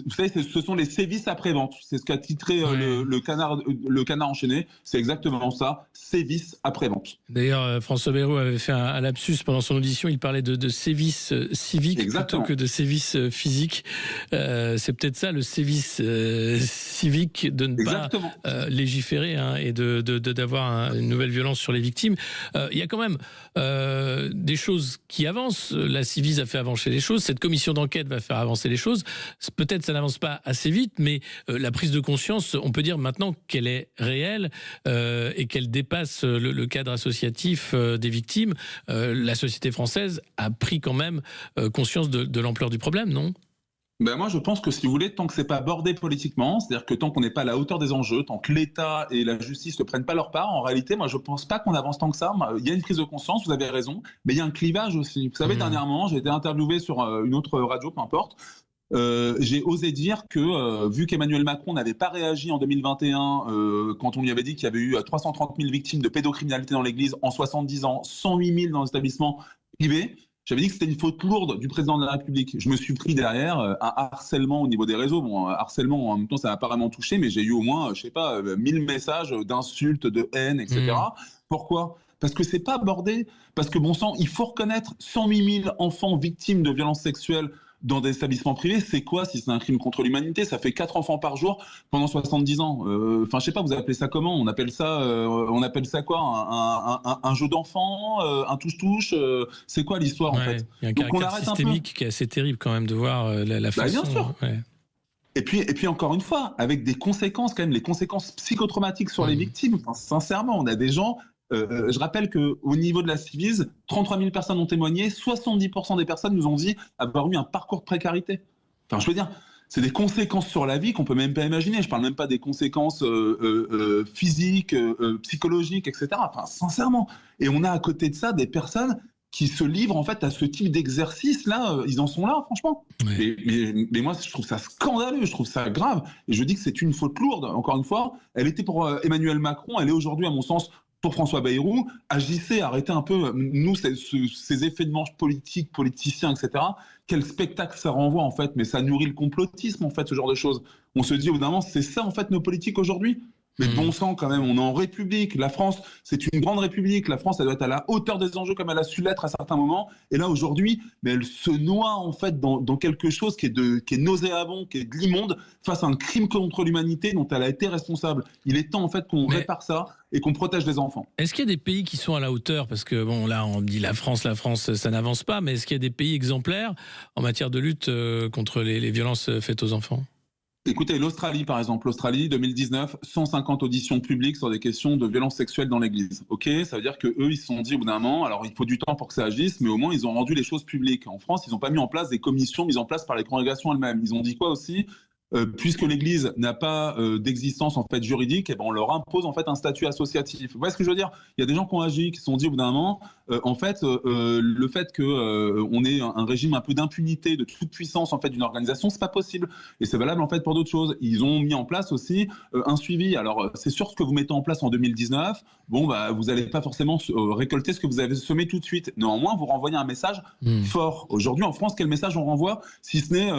Vous savez, ce sont les sévices après-vente. C'est ce qu'a titré le canard enchaîné. C'est exactement ça, sévices après-vente. D'ailleurs, François Bayrou avait fait un lapsus pendant son audition. Il parlait de sévices civiques plutôt que de sévices physiques. C'est peut-être ça, le sévice civique, de ne pas légiférer et d'avoir une nouvelle violence sur les victimes. Il y a quand même des choses qui avancent. La Ciivise a fait avancer les choses. Cette commission d'enquête va faire avancer les choses. Peut-être ça n'avance pas assez vite, mais la prise de conscience, on peut dire maintenant qu'elle est réelle et qu'elle dépasse le cadre associatif des victimes. La société française a pris quand même conscience de l'ampleur du problème, non ? Ben moi, je pense que si vous voulez, tant que c'est pas bordé politiquement, c'est-à-dire que tant qu'on n'est pas à la hauteur des enjeux, tant que l'État et la justice ne prennent pas leur part, en réalité, moi, je pense pas qu'on avance tant que ça. Il y a une prise de conscience, vous avez raison, mais il y a un clivage aussi. Vous savez, dernièrement, j'ai été interviewé sur une autre radio, peu importe. J'ai osé dire que, vu qu'Emmanuel Macron n'avait pas réagi en 2021, quand on lui avait dit qu'il y avait eu 330 000 victimes de pédocriminalité dans l'Église en 70 ans, 108 000 dans les établissements privés, j'avais dit que c'était une faute lourde du président de la République. Je me suis pris derrière un harcèlement au niveau des réseaux. Bon, harcèlement, en même temps, ça m'a pas vraiment touché, mais j'ai eu au moins, je sais pas, 1000 messages d'insultes, de haine, etc. Pourquoi ? Parce que c'est pas bordé. Parce que, bon sang, il faut reconnaître 108 000 enfants victimes de violences sexuelles dans des établissements privés, c'est quoi si c'est un crime contre l'humanité ? Ça fait 4 enfants par jour pendant 70 ans. Enfin, je sais pas, vous appelez ça comment ? On appelle ça quoi ? Un jeu d'enfant, un touche-touche. C'est quoi l'histoire en fait ? Il y a un caractère systémique qui est assez terrible quand même de voir la façon. Bien sûr. Et puis encore une fois, avec des conséquences quand même, les conséquences psychotraumatiques sur les victimes. Enfin, sincèrement, on a des gens. Je rappelle qu'au niveau de la Ciivise, 33 000 personnes ont témoigné, 70% des personnes nous ont dit avoir eu un parcours de précarité. Enfin, je veux dire, c'est des conséquences sur la vie qu'on peut même pas imaginer. Je parle même pas des conséquences physiques, psychologiques, etc. Enfin, sincèrement. Et on a à côté de ça des personnes qui se livrent en fait à ce type d'exercice-là. Ils en sont là, franchement. Mais moi, je trouve ça scandaleux, je trouve ça grave. Et je dis que c'est une faute lourde. Encore une fois, elle était pour Emmanuel Macron, elle est aujourd'hui, à mon sens, pour François Bayrou. Agissez, arrêtez un peu, nous, ces effets de manche politiques, politiciens, etc. Quel spectacle ça renvoie, en fait, mais ça nourrit le complotisme, en fait, ce genre de choses. On se dit, au bout d'un moment, c'est ça, en fait, nos politiques aujourd'hui. Mais bon sang, quand même, on est en République. La France, c'est une grande République. La France, elle doit être à la hauteur des enjeux comme elle a su l'être à certains moments. Et là, aujourd'hui, mais elle se noie, en fait, dans quelque chose qui est nauséabond, qui est de l'immonde, face à un crime contre l'humanité dont elle a été responsable. Il est temps, en fait, qu'on répare ça et qu'on protège les enfants. Est-ce qu'il y a des pays qui sont à la hauteur? Parce que, bon, là, on dit la France, ça n'avance pas. Mais est-ce qu'il y a des pays exemplaires en matière de lutte contre les violences faites aux enfants? Écoutez, l'Australie, par exemple, l'Australie, 2019, 150 auditions publiques sur des questions de violences sexuelles dans l'Église. Ok, ça veut dire que eux, ils se sont dit au bout d'un moment, alors il faut du temps pour que ça agisse, mais au moins ils ont rendu les choses publiques. En France, ils n'ont pas mis en place des commissions mises en place par les congrégations elles-mêmes. Ils ont dit quoi aussi? Puisque l'Église n'a pas d'existence en fait juridique, eh ben on leur impose en fait un statut associatif. Vous voyez ce que je veux dire? Il y a des gens qui ont agi, qui se sont dit au bout d'un moment, en fait, le fait que on ait un régime un peu d'impunité, de toute puissance en fait d'une organisation, c'est pas possible. Et c'est valable en fait pour d'autres choses. Ils ont mis en place aussi un suivi. Alors c'est sûr ce que vous mettez en place en 2019, bon bah vous n'allez pas forcément récolter ce que vous avez semé tout de suite. Néanmoins, vous renvoyez un message fort. Aujourd'hui en France, quel message on renvoie si ce n'est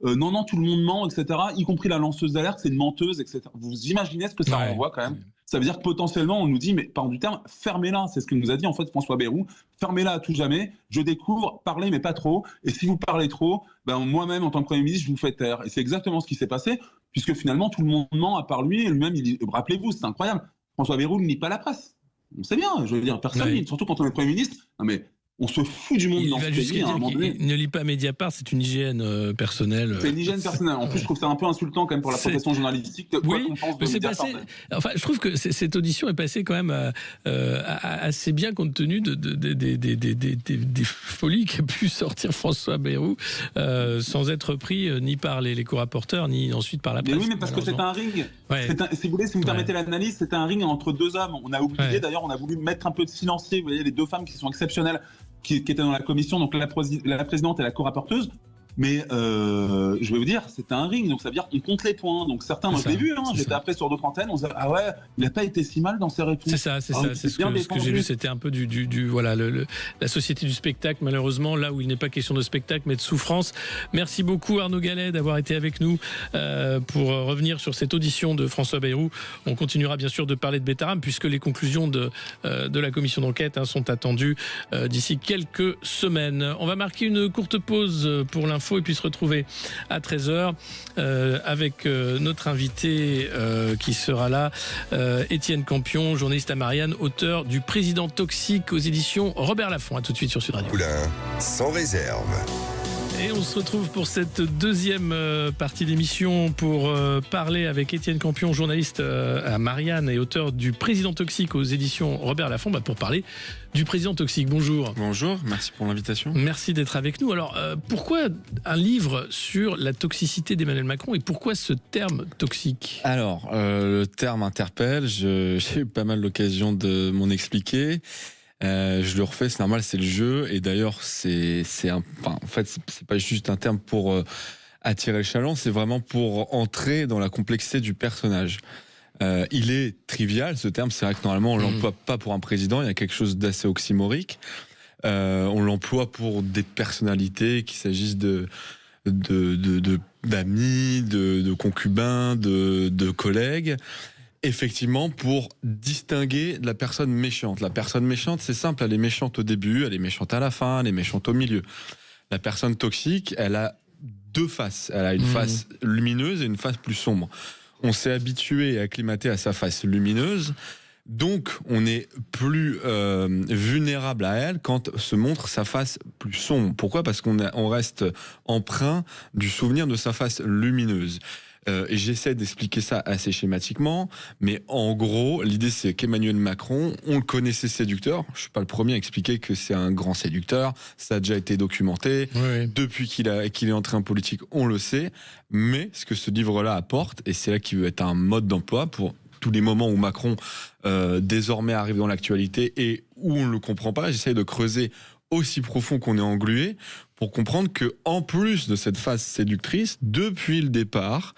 non tout le monde ment, etc. Y compris la lanceuse d'alerte, c'est une menteuse, etc. Vous imaginez ce que ça renvoie quand même? Ça veut dire que potentiellement, on nous dit, mais pardon du terme, fermez-la. C'est ce que nous a dit en fait François Bayrou. Fermez-la à tout jamais. Je découvre, parlez, mais pas trop. Et si vous parlez trop, ben moi-même, en tant que Premier ministre, je vous fais taire. Et c'est exactement ce qui s'est passé, puisque finalement, tout le monde ment à part lui. Et lui-même, rappelez-vous, c'est incroyable. François Bayrou ne lit pas la presse. On sait bien, je veux dire, personne ne lit. Surtout quand on est Premier ministre. Non mais on se fout du monde dans ce pays. Il ne lit pas Mediapart, c'est une hygiène personnelle. C'est une hygiène personnelle. En plus, je trouve ça un peu insultant quand même pour la profession journalistique. Oui, mais c'est passé. Enfin, je trouve que cette audition est passée quand même assez bien compte tenu des folies qu'a pu sortir François Bayrou sans être pris ni par les co-rapporteurs ni ensuite par la presse. Mais oui, mais parce que c'est un ring. Si vous voulez, si vous me permettez l'analyse, c'était un ring entre deux hommes. On a oublié d'ailleurs, on a voulu mettre un peu de silencieux. Vous voyez, les deux femmes qui sont exceptionnelles. Qui étaient dans la commission, donc la présidente et la co-rapporteuse. Mais je vais vous dire, c'était un ring, donc ça veut dire qu'on compte les points. Donc certains, moi je l'ai vu, j'étais après sur d'autres antennes, on se dit ah ouais, il n'a pas été si mal dans ses réponses. C'est ça, c'est ce que j'ai lu, c'était un peu voilà, la société du spectacle, malheureusement, là où il n'est pas question de spectacle, mais de souffrance. Merci beaucoup Arnaud Gallet d'avoir été avec nous pour revenir sur cette audition de François Bayrou. On continuera bien sûr de parler de Betterham, puisque les conclusions de la commission d'enquête sont attendues d'ici quelques semaines. On va marquer une courte pause pour l'info et puis se retrouver à 13h avec notre invité qui sera là, Étienne Campion, journaliste à Marianne, auteur du Président toxique aux éditions Robert Laffont. À tout de suite sur Sud Radio. Poulain, sans réserve. Et on se retrouve pour cette deuxième partie d'émission pour parler avec Étienne Campion, journaliste à Marianne et auteur du Président toxique aux éditions Robert Laffont, pour parler du Président toxique. Bonjour. Bonjour, merci pour l'invitation. Merci d'être avec nous. Alors, pourquoi un livre sur la toxicité d'Emmanuel Macron et pourquoi ce terme toxique? Alors, le terme interpelle, j'ai eu pas mal l'occasion de m'en expliquer. Je le refais, c'est normal, c'est le jeu. Et d'ailleurs, en fait, c'est pas juste un terme pour attirer le chaland, c'est vraiment pour entrer dans la complexité du personnage. Il est trivial, ce terme. C'est vrai que normalement, on l'emploie pas pour un président. Il y a quelque chose d'assez oxymorique. On l'emploie pour des personnalités, qu'il s'agisse d'amis, de concubins, de collègues. Effectivement, pour distinguer de la personne méchante. La personne méchante, c'est simple, elle est méchante au début, elle est méchante à la fin, elle est méchante au milieu. La personne toxique, elle a deux faces. Elle a une face lumineuse et une face plus sombre. On s'est habitué et acclimaté à sa face lumineuse, donc on est plus vulnérable à elle quand se montre sa face plus sombre. Pourquoi ? Parce qu'on reste empreint du souvenir de sa face lumineuse. Et j'essaie d'expliquer ça assez schématiquement, mais en gros, l'idée c'est qu'Emmanuel Macron, on le connaissait séducteur. Je suis pas le premier à expliquer que c'est un grand séducteur. Ça a déjà été documenté. Oui. Depuis qu'il est entré en politique, on le sait. Mais ce que ce livre-là apporte, et c'est là qu'il veut être un mode d'emploi pour tous les moments où Macron désormais arrive dans l'actualité et où on ne le comprend pas, j'essaie de creuser aussi profond qu'on est englué pour comprendre que, en plus de cette phase séductrice, depuis le départ,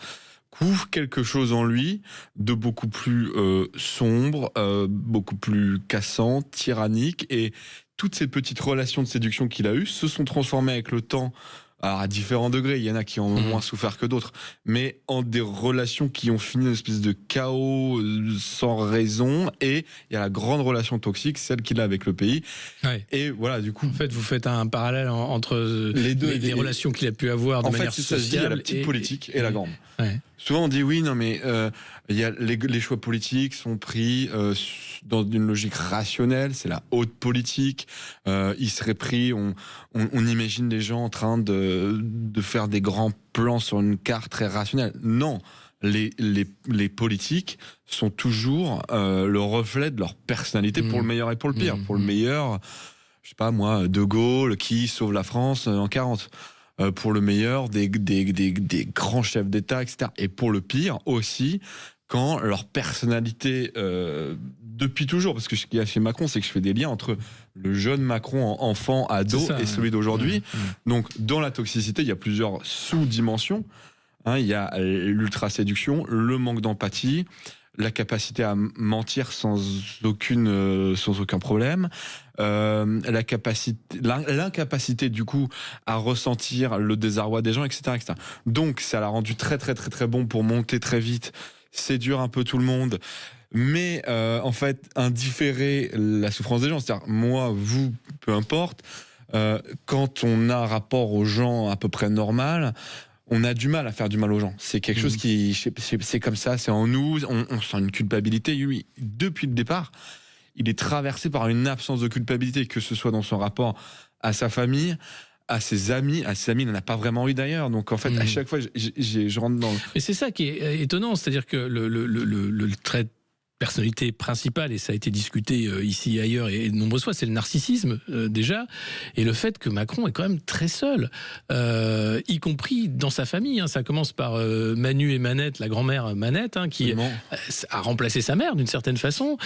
couvre quelque chose en lui de beaucoup plus sombre, beaucoup plus cassant, tyrannique, et toutes ces petites relations de séduction qu'il a eues se sont transformées avec le temps Alors, à différents degrés, il y en a qui en ont moins souffert que d'autres, mais en des relations qui ont fini une espèce de chaos sans raison, et il y a la grande relation toxique, celle qu'il a avec le pays. Ouais. Et voilà, du coup... En fait, vous faites un parallèle entre les deux, les relations qu'il a pu avoir de manière sociale. En fait, il y a la petite politique et la grande. Ouais. Souvent, on dit oui, non, mais il y a les choix politiques sont pris dans une logique rationnelle, c'est la haute politique. Ils seraient pris, on imagine des gens en train de faire des grands plans sur une carte très rationnelle. Non, les politiques sont toujours le reflet de leur personnalité pour le meilleur et pour le pire. Pour le meilleur, je sais pas moi, De Gaulle qui sauve la France en 40. Pour le meilleur, des grands chefs d'État, etc. Et pour le pire aussi, quand leur personnalité, depuis toujours, parce que ce qu'il y a chez Macron, c'est que je fais des liens entre le jeune Macron enfant, ado, et celui d'aujourd'hui. Donc, dans la toxicité, il y a plusieurs sous-dimensions. Il y a l'ultra-séduction, le manque d'empathie, la capacité à mentir sans aucun problème, l'incapacité du coup à ressentir le désarroi des gens, etc., etc. Donc ça l'a rendu très très très très bon pour monter très vite, séduire un peu tout le monde, mais en fait indifférer la souffrance des gens. C'est-à-dire moi, vous, peu importe, quand on a un rapport aux gens à peu près normal, on a du mal à faire du mal aux gens. C'est quelque chose qui, c'est comme ça, c'est en nous, on sent une culpabilité. Lui, depuis le départ, il est traversé par une absence de culpabilité, que ce soit dans son rapport à sa famille, à ses amis. À ses amis, il n'en a pas vraiment eu d'ailleurs. Donc en fait, à chaque fois, je rentre dans... Et c'est ça qui est étonnant, c'est-à-dire que le trait personnalité principale, et ça a été discuté ici et ailleurs et de nombreuses fois, c'est le narcissisme déjà, et le fait que Macron est quand même très seul, y compris dans sa famille. Ça commence par Manu et Manette, la grand-mère Manette, qui a remplacé sa mère d'une certaine façon,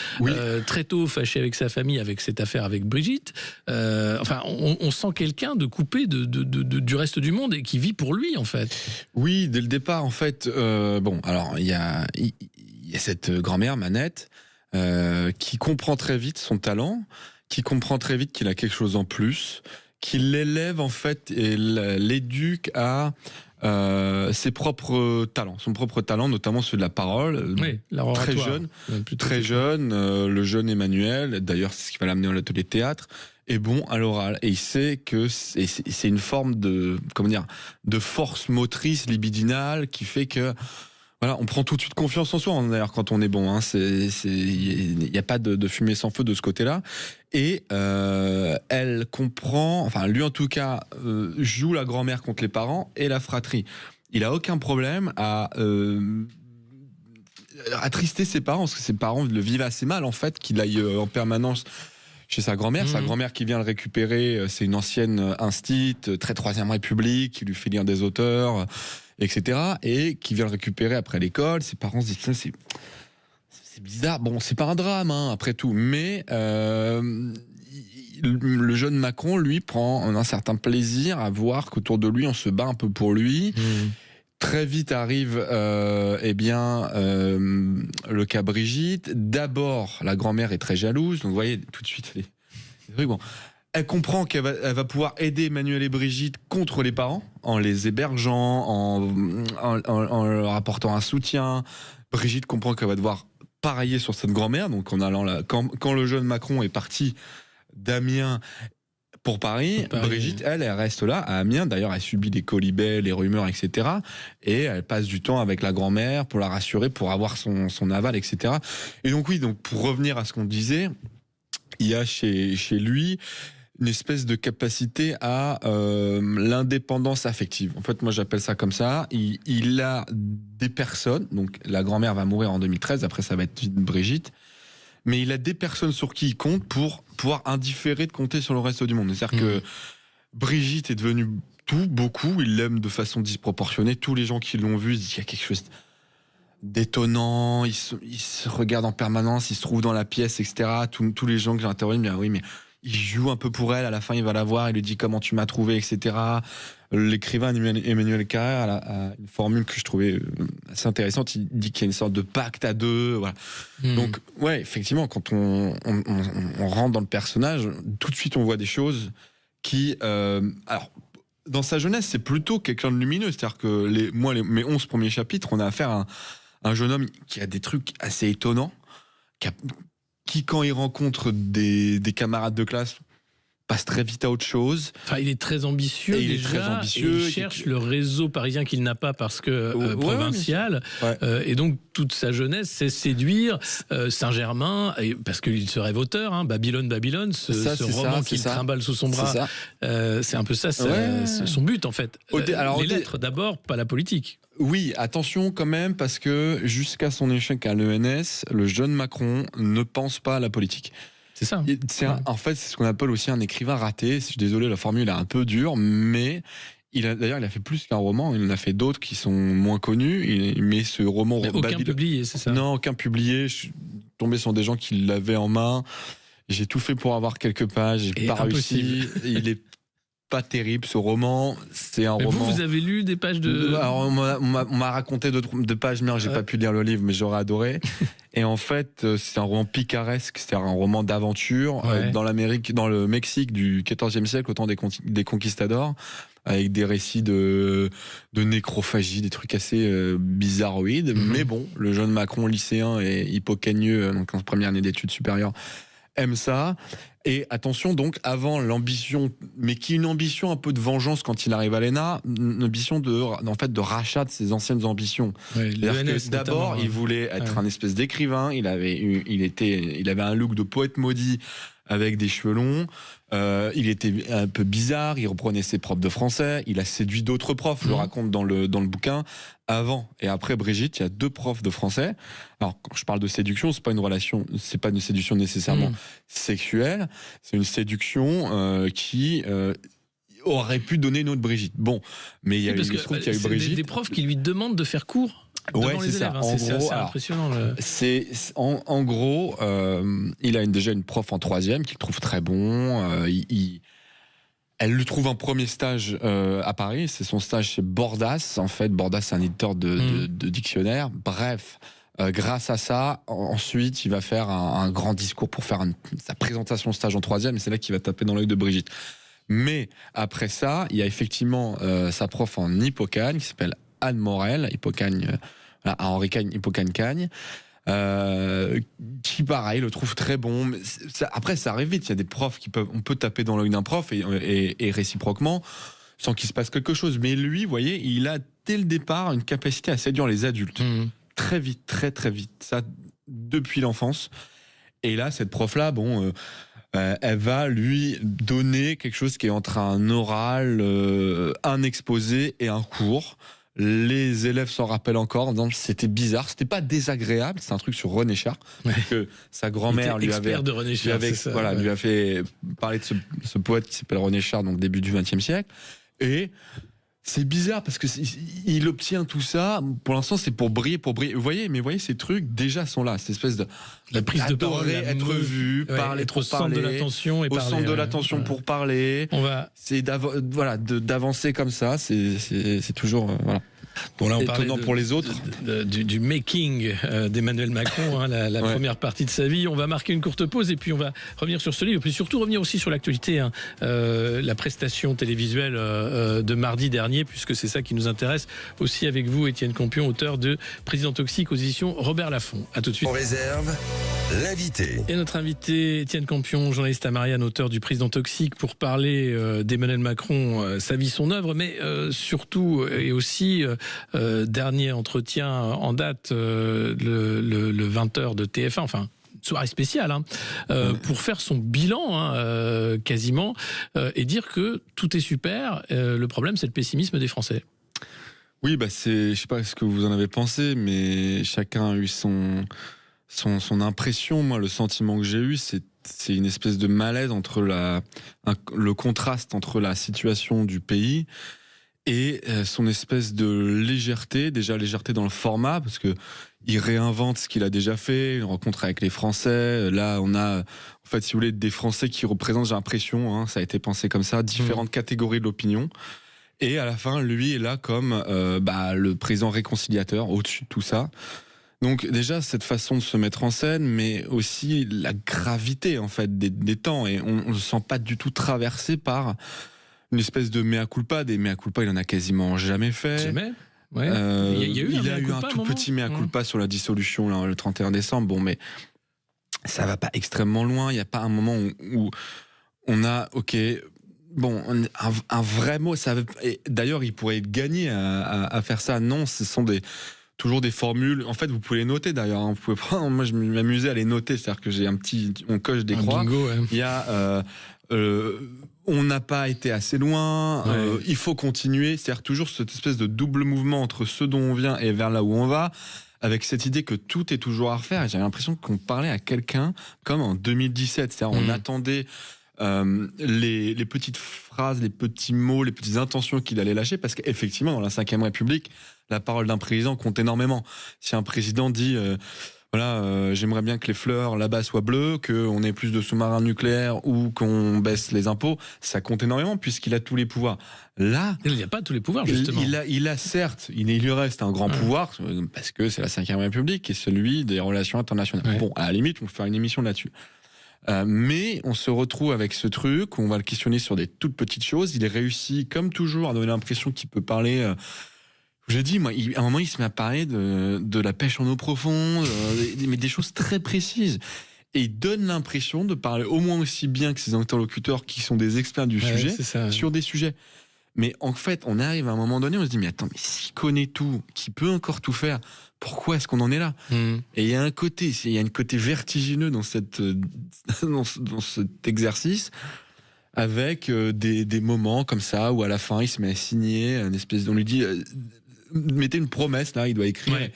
très tôt fâché avec sa famille, avec cette affaire avec Brigitte. Enfin, on sent quelqu'un de coupé du reste du monde et qui vit pour lui, en fait. Oui, dès le départ, en fait, bon, alors, il y a cette grand-mère, Manette, qui comprend très vite son talent, qui comprend très vite qu'il a quelque chose en plus, qui l'élève en fait et l'éduque à ses propres talents, son propre talent, notamment celui de la parole. Oui, très jeune, le jeune Emmanuel, d'ailleurs c'est ce qui va l'amener en atelier de théâtre, est bon à l'oral, et il sait que c'est une forme de, comment dire, de force motrice libidinale qui fait que voilà, on prend tout de suite confiance en soi, d'ailleurs, quand on est bon. Il n'y a pas de fumée sans feu de ce côté-là. Et elle comprend, enfin, lui en tout cas, joue la grand-mère contre les parents et la fratrie. Il n'a aucun problème à attrister ses parents, parce que ses parents le vivent assez mal, en fait, qu'il aille en permanence chez sa grand-mère. Sa grand-mère qui vient le récupérer, c'est une ancienne instite, très Troisième République, qui lui fait lire des auteurs, etc. Et qui vient le récupérer après l'école. Ses parents se disent, c'est bizarre. Bon, c'est pas un drame, après tout. Mais le jeune Macron, lui, prend un certain plaisir à voir qu'autour de lui, on se bat un peu pour lui. Très vite arrive le cas Brigitte. D'abord, la grand-mère est très jalouse. Donc, vous voyez, tout de suite, bon. Elle comprend qu'elle va pouvoir aider Emmanuel et Brigitte contre les parents, en les hébergeant, en leur apportant un soutien. Brigitte comprend qu'elle va devoir parier sur cette grand-mère. Donc, en allant là, quand le jeune Macron est parti d'Amiens pour Paris, Brigitte, elle reste là à Amiens. D'ailleurs, elle subit les colibets, les rumeurs, etc. Et elle passe du temps avec la grand-mère pour la rassurer, pour avoir son aval, etc. Et donc oui, pour revenir à ce qu'on disait, il y a chez lui une espèce de capacité à l'indépendance affective. En fait, moi, j'appelle ça comme ça. Il a des personnes, donc la grand-mère va mourir en 2013, après ça va être Brigitte, mais il a des personnes sur qui il compte pour pouvoir indifférer de compter sur le reste du monde. C'est-à-dire que Brigitte est devenue beaucoup, il l'aime de façon disproportionnée. Tous les gens qui l'ont vu, ils disent qu'il y a quelque chose d'étonnant, il se regarde en permanence, il se trouve dans la pièce, etc. Tous les gens que j'ai interrogés me disent, oui, mais il joue un peu pour elle, à la fin il va la voir, il lui dit comment tu m'as trouvé, etc. L'écrivain Emmanuel Carrère a une formule que je trouvais assez intéressante, il dit qu'il y a une sorte de pacte à deux, voilà. Donc ouais, effectivement, quand on rentre dans le personnage, tout de suite on voit des choses qui, alors dans sa jeunesse, c'est plutôt quelqu'un de lumineux. C'est-à-dire que mes 11 premiers chapitres, on a affaire à un jeune homme qui a des trucs assez étonnants, qui quand il rencontre des camarades de classe, passe très vite à autre chose. Enfin, il est très ambitieux. Il est très ambitieux. Il cherche le réseau parisien qu'il n'a pas parce que provincial. Ouais. Et donc, toute sa jeunesse, c'est séduire Saint-Germain, parce qu'il se rêve auteur. Babylone, ce roman qu'il trimballe sous son bras. C'est un peu ça, son but, en fait. Les lettres d'abord, pas la politique. Oui, attention quand même, parce que jusqu'à son échec à l'ENS, le jeune Macron ne pense pas à la politique. C'est ça. En fait, c'est ce qu'on appelle aussi un écrivain raté. Je suis désolé, la formule est un peu dure, mais il a fait plus qu'un roman. Il en a fait d'autres qui sont moins connus. Mais ce roman... Mais aucun publié, c'est ça? Non, aucun publié. Je suis tombé sur des gens qui l'avaient en main. J'ai tout fait pour avoir quelques pages. J'ai pas réussi. Il est pas terrible, ce roman. C'est un roman... Vous avez lu des pages de... Alors, on m'a raconté deux pages, mais j'ai pas pu lire le livre, mais j'aurais adoré. Et en fait, c'est un roman picaresque, c'est un roman d'aventure dans le Mexique du XIVe siècle, au temps des conquistadors, avec des récits de nécrophagie, des trucs assez bizarroïdes. Mais bon, le jeune Macron, lycéen et hypocagneux, donc en première année d'études supérieures, aime ça. Et attention, donc, avant l'ambition, mais qui est une ambition un peu de vengeance quand il arrive à l'ENA, une ambition de rachat de ses anciennes ambitions. C'est-à-dire que d'abord, il voulait être un espèce d'écrivain, il avait un look de poète maudit avec des cheveux longs, il était un peu bizarre, il reprenait ses profs de français, il a séduit d'autres profs, je le raconte dans le bouquin. Avant et après Brigitte, il y a 2 profs de français. Alors, quand je parle de séduction, c'est pas une séduction nécessairement sexuelle, c'est une séduction qui aurait pu donner une autre Brigitte. Bon, mais il se trouve qu'il y a eu Brigitte. Des profs qui lui demandent de faire cours devant les élèves. C'est assez impressionnant. En gros, il a déjà une prof en 3e qu'il trouve très bon. Elle lui trouve un premier stage à Paris, c'est son stage chez Bordas. En fait, Bordas, c'est un éditeur de dictionnaire. Bref, grâce à ça, ensuite, il va faire un grand discours pour faire sa présentation de stage en 3e, et c'est là qu'il va taper dans l'œil de Brigitte. Mais après ça, il y a effectivement sa prof en Hippocagne, qui s'appelle Anne Morel, à Henri Hippocagne-Cagne. Qui pareil le trouve très bon. Mais après ça arrive vite, il y a des profs on peut taper dans l'œil d'un prof et réciproquement sans qu'il se passe quelque chose, mais lui, vous voyez, il a dès le départ une capacité à séduire les adultes très vite, très très vite, ça depuis l'enfance. Et là, cette prof là, elle va lui donner quelque chose qui est entre un oral, un exposé et un cours. Les élèves s'en rappellent encore, c'était bizarre, c'était pas désagréable, c'est un truc sur René Char, que sa grand-mère lui a fait parler de ce poète qui s'appelle René Char, donc début du XXe siècle, et c'est bizarre parce que il obtient tout ça. Pour l'instant, c'est pour briller. Vous voyez, ces trucs déjà sont là. Cette espèce de la prise de parole, être vu, parler, être au centre de l'attention et parler. Au centre de l'attention pour parler. C'est d'avancer comme ça. C'est toujours voilà. Bon, là, on étonnant pour les autres. Du making d'Emmanuel Macron, la première partie de sa vie. On va marquer une courte pause et puis on va revenir sur ce livre. Et puis surtout revenir aussi sur l'actualité, la prestation télévisuelle de mardi dernier, puisque c'est ça qui nous intéresse aussi avec vous, Étienne Campion, auteur de Président Toxique aux éditions Robert Laffont. À tout de suite. On réserve l'invité. Et notre invité, Étienne Campion, journaliste à Marianne, auteur du Président Toxique, pour parler d'Emmanuel Macron, sa vie, son œuvre, mais surtout et aussi dernier entretien en date le 20h de TF1, enfin soirée spéciale, pour faire son bilan quasiment et dire que tout est super. Le problème, c'est le pessimisme des Français. Oui, je sais pas ce que vous en avez pensé, mais chacun a eu son impression. Moi, le sentiment que j'ai eu, c'est une espèce de malaise entre le contraste entre la situation du pays et son espèce de légèreté, déjà légèreté dans le format, parce que il réinvente ce qu'il a déjà fait, une rencontre avec les Français. Là, on a, en fait, si vous voulez, des Français qui représentent, j'ai l'impression, ça a été pensé comme ça, différentes catégories de l'opinion. Et à la fin, lui est là comme le président réconciliateur, au-dessus de tout ça. Donc déjà, cette façon de se mettre en scène, mais aussi la gravité, en fait, des temps. Et on ne se sent pas du tout traversé par une espèce de mea culpa. Des mea culpa, il en a quasiment jamais fait. Jamais. Ouais. Il a eu un tout petit mea culpa sur la dissolution là, le 31 décembre. Bon, mais ça va pas extrêmement loin. Il n'y a pas un moment où on a, un vrai mot. D'ailleurs, il pourrait être gagné à faire ça. Non, ce sont toujours des formules. En fait, vous pouvez les noter d'ailleurs. Vous pouvez pas. Moi, je m'amusais à les noter. C'est-à-dire que on coche des croix. Bingo, ouais. Il y a. On n'a pas été assez loin, il faut continuer. C'est-à-dire toujours cette espèce de double mouvement entre ce dont on vient et vers là où on va, avec cette idée que tout est toujours à refaire. Et j'avais l'impression qu'on parlait à quelqu'un comme en 2017. C'est-à-dire on attendait les petites phrases, les petits mots, les petites intentions qu'il allait lâcher, parce qu'effectivement, dans la Ve République, la parole d'un président compte énormément. Si un président dit... j'aimerais bien que les fleurs là-bas soient bleues, qu'on ait plus de sous-marins nucléaires ou qu'on baisse les impôts, ça compte énormément puisqu'il a tous les pouvoirs. Là, il n'y a pas tous les pouvoirs, justement. Il a certes, il lui reste un grand pouvoir parce que c'est la Ve République et celui des relations internationales. Ouais. Bon, à la limite, on peut faire une émission là-dessus. Mais on se retrouve avec ce truc, on va le questionner sur des toutes petites choses. Il est réussi, comme toujours, à donner l'impression qu'il peut parler... J'ai dit, moi, à un moment, il se met à parler de la pêche en eau profonde, mais des choses très précises. Et il donne l'impression de parler au moins aussi bien que ses interlocuteurs qui sont des experts du sujet sur des sujets. Mais en fait, on arrive à un moment donné, on se dit, mais attends, mais s'il connaît tout, qu'il peut encore tout faire, pourquoi est-ce qu'on en est là ? Et il y a un côté vertigineux dans dans cet exercice, avec des moments comme ça où à la fin, il se met à signer une espèce, on lui dit... mettez une promesse là, il doit écrire. Ouais.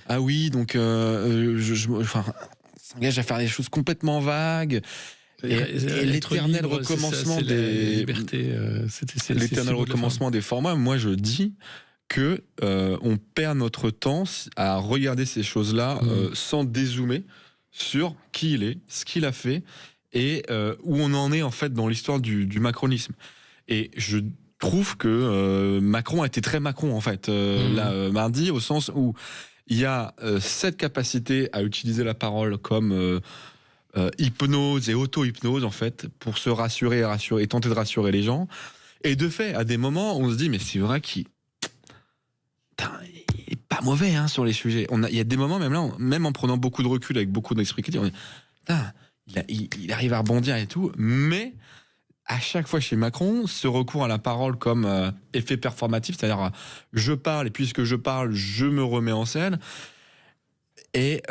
Ah oui, donc s'engage à faire des choses complètement vagues. Et l'éternel recommencement l'éternel recommencement des formats. Moi, je dis que on perd notre temps à regarder ces choses-là sans dézoomer sur qui il est, ce qu'il a fait et où on en est en fait dans l'histoire du macronisme. Et je trouve que Macron a été très Macron en fait mardi, au sens où il y a cette capacité à utiliser la parole comme hypnose et auto-hypnose en fait pour se rassurer et tenter de rassurer les gens. Et de fait, à des moments, on se dit mais c'est vrai qu'il est pas mauvais sur les sujets. Il y a des moments même en prenant beaucoup de recul avec beaucoup d'esprit critique, on dit il arrive à rebondir et tout, mais à chaque fois chez Macron, ce recours à la parole comme effet performatif, c'est-à-dire je parle et puisque je parle, je me remets en scène, est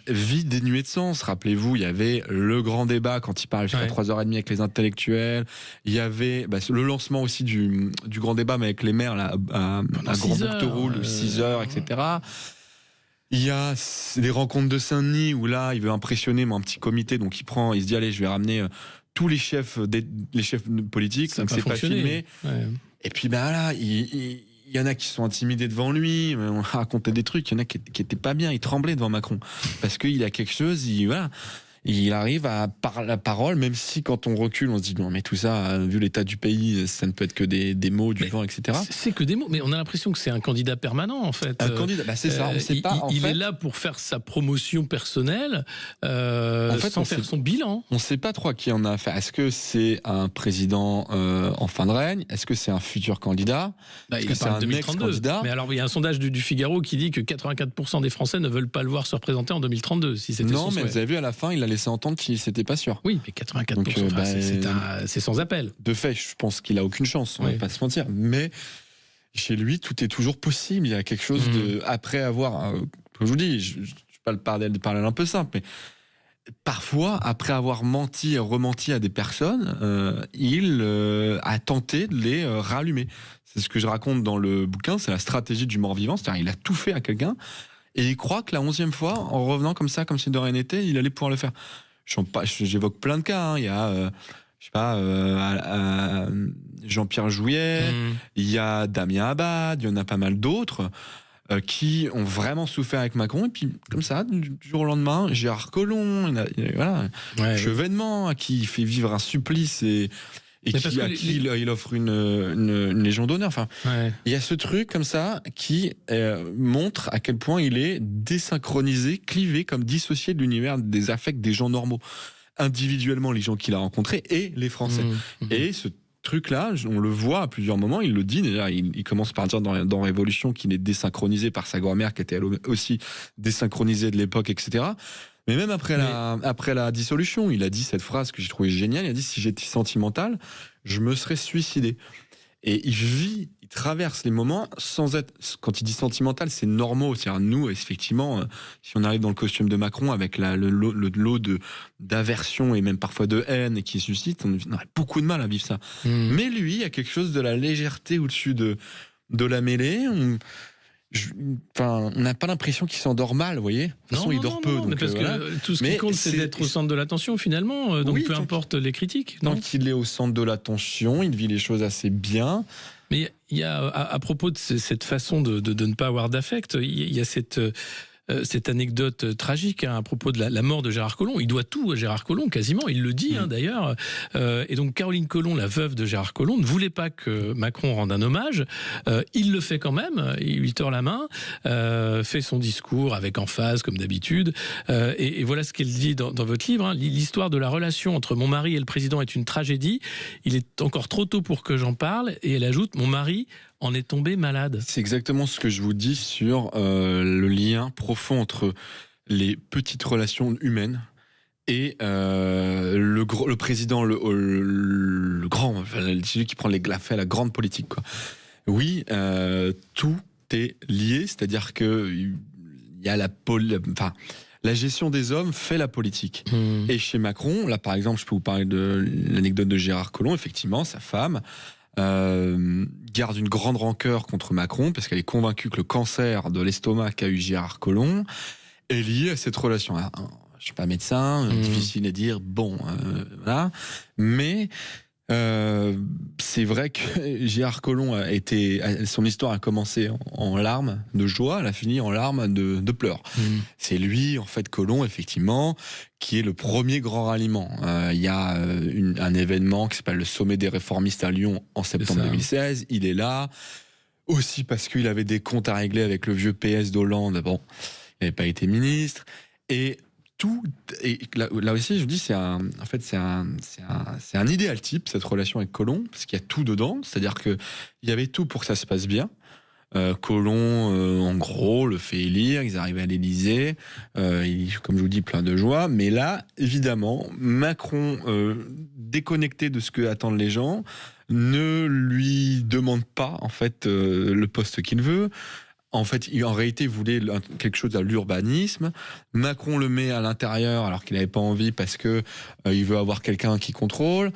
vide, dénué de sens. Rappelez-vous, il y avait le grand débat quand il parlait jusqu'à 3h30 avec les intellectuels. Il y avait le lancement aussi du grand débat mais avec les maires là, à Grand Boucteroule, 6h, etc. Il y a des rencontres de Saint-Denis où là, il veut impressionner un petit comité, donc il se dit allez, je vais ramener tous les chefs politiques, donc c'est pas filmé. Ouais. Et puis là, il y en a qui sont intimidés devant lui, on racontait des trucs, il y en a qui étaient pas bien, ils tremblaient devant Macron parce qu'il a quelque chose, il arrive à par la parole, même si quand on recule, on se dit non mais tout ça, vu l'état du pays, ça ne peut être que des mots, du vent, etc. C'est que des mots, mais on a l'impression que c'est un candidat permanent en fait. Un candidat, c'est ça. On sait pas. Il est là pour faire sa promotion personnelle, sans faire son bilan. On ne sait pas trop à qui on a affaire. Est-ce que c'est un président en fin de règne ? Est-ce que c'est un futur candidat ? Est-ce que c'est un ex-candidat ? Mais alors il y a un sondage du Figaro qui dit que 84% des Français ne veulent pas le voir se représenter en 2032. Si c'était non, mais vous avez vu à la fin, il a laissé entendre qu'il n'était pas sûr. Oui, mais 84%, donc, c'est sans appel. De fait, je pense qu'il a aucune chance, on va pas se mentir. Mais chez lui, tout est toujours possible. Il y a quelque chose après avoir, comme je vous dis, je pas le parler un peu simple, mais parfois, après avoir menti et rementi à des personnes, il a tenté de les rallumer. C'est ce que je raconte dans le bouquin, c'est la stratégie du mort-vivant. C'est-à-dire, il a tout fait à quelqu'un et il croit que la 11e fois, en revenant comme ça, comme si de rien n'était, il allait pouvoir le faire. J'évoque plein de cas. Il y a, Jean-Pierre Jouyet, il y a Damien Abad, il y en a pas mal d'autres qui ont vraiment souffert avec Macron. Et puis, comme ça, du jour au lendemain, Gérard Collomb, Chevènement, à qui il fait vivre un supplice et à qui il offre une légion d'honneur. Enfin, il y a ce truc comme ça qui montre à quel point il est désynchronisé, clivé, comme dissocié de l'univers des affects des gens normaux. Individuellement, les gens qu'il a rencontrés et les Français. Et ce truc-là, on le voit à plusieurs moments, il le dit déjà, il commence par dire dans Révolution qu'il est désynchronisé par sa grand-mère qui était elle aussi désynchronisée de l'époque, etc. Mais même après la dissolution, il a dit cette phrase que j'ai trouvée géniale, il a dit « Si j'étais sentimental, je me serais suicidé ». Et il traverse les moments sans être... Quand il dit sentimental, c'est normaux. C'est-à-dire, nous, effectivement, si on arrive dans le costume de Macron avec le lot d'aversion et même parfois de haine qui suscite, on aurait beaucoup de mal à vivre ça. Mais lui, il y a quelque chose de la légèreté au-dessus de la mêlée. On n'a pas l'impression qu'il s'endort mal, vous voyez. De toute façon, il dort peu. Mais parce que tout ce qui compte, c'est d'être au centre de l'attention, finalement. Donc, peu importe les critiques. Tant qu'il est au centre de l'attention, il vit les choses assez bien. Mais il y a, à propos de cette façon de ne pas avoir d'affect, il y a cette anecdote tragique à propos de la mort de Gérard Collomb. Il doit tout à Gérard Collomb, quasiment. Il le dit, d'ailleurs. Et donc, Caroline Collomb, la veuve de Gérard Collomb, ne voulait pas que Macron rende un hommage. Il le fait quand même. Il lui tord la main, fait son discours avec emphase, comme d'habitude. Et voilà ce qu'elle dit dans votre livre. L'histoire de la relation entre mon mari et le président est une tragédie. Il est encore trop tôt pour que j'en parle. Et elle ajoute, mon mari en est tombé malade. C'est exactement ce que je vous dis sur le lien profond entre les petites relations humaines et le président, le grand, celui qui prend la grande politique, quoi. Oui, tout est lié, c'est-à-dire que il y a la gestion des hommes fait la politique. Et chez Macron, là par exemple, je peux vous parler de l'anecdote de Gérard Collomb. Effectivement, sa femme garde une grande rancœur contre Macron parce qu'elle est convaincue que le cancer de l'estomac qu'a eu Gérard Collomb est lié à cette relation. Alors, je suis pas médecin, difficile à dire. Voilà, mais c'est vrai que Gérard Collomb son histoire a commencé en larmes de joie, elle a fini en larmes de pleurs. C'est lui, en fait, Collomb, effectivement, qui est le premier grand ralliement. Il y a un événement qui s'appelle le Sommet des réformistes à Lyon en septembre 2016. Il est là, aussi parce qu'il avait des comptes à régler avec le vieux PS d'Hollande. Bon, il n'avait pas été ministre. Et là aussi, je vous dis, c'est un idéal type, cette relation avec Collomb, parce qu'il y a tout dedans. C'est-à-dire qu'il y avait tout pour que ça se passe bien. Collomb, en gros, le fait élire, ils arrivent à l'Élysée, comme je vous dis, plein de joie. Mais là, évidemment, Macron, déconnecté de ce que attendent les gens, ne lui demande pas, en fait, le poste qu'il veut. En fait, en réalité, il voulait quelque chose à l'urbanisme. Macron le met à l'intérieur alors qu'il n'avait pas envie parce que il veut avoir quelqu'un qui contrôle.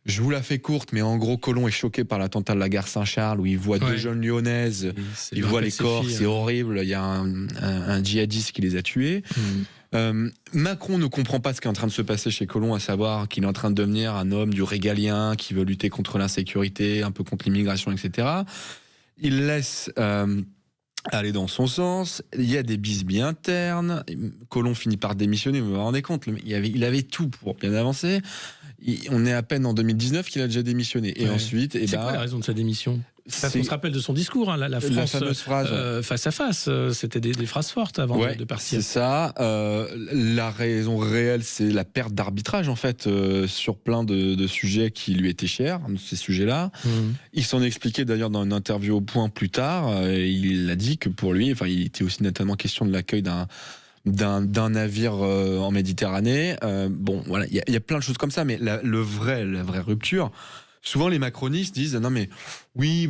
Je vous la fais courte, mais en gros, Collomb est choqué par l'attentat de la gare Saint-Charles où il voit deux jeunes lyonnaises, il voit les corps, c'est horrible, il y a un djihadiste qui les a tués. Macron ne comprend pas ce qui est en train de se passer chez Collomb, à savoir qu'il est en train de devenir un homme du régalien qui veut lutter contre l'insécurité, un peu contre l'immigration, etc. Il laisse aller dans son sens, il y a des bisbilles internes, Collomb finit par démissionner, vous vous rendez compte, il avait tout pour bien avancer. On est à peine en 2019 qu'il a déjà démissionné. Et ensuite, c'est quoi la raison de sa démission? Parce qu'on se rappelle de son discours, la France, la fameuse phrase, face à face, c'était des phrases fortes avant de partir. C'est ça. La raison réelle, c'est la perte d'arbitrage, en fait, sur plein de sujets qui lui étaient chers, ces sujets-là. Il s'en expliquait d'ailleurs dans une interview au Point plus tard. Il a dit que pour lui, il était aussi notamment question de l'accueil d'un navire en Méditerranée. Voilà, il y a plein de choses comme ça, mais la vraie rupture. Souvent, les macronistes disent non mais oui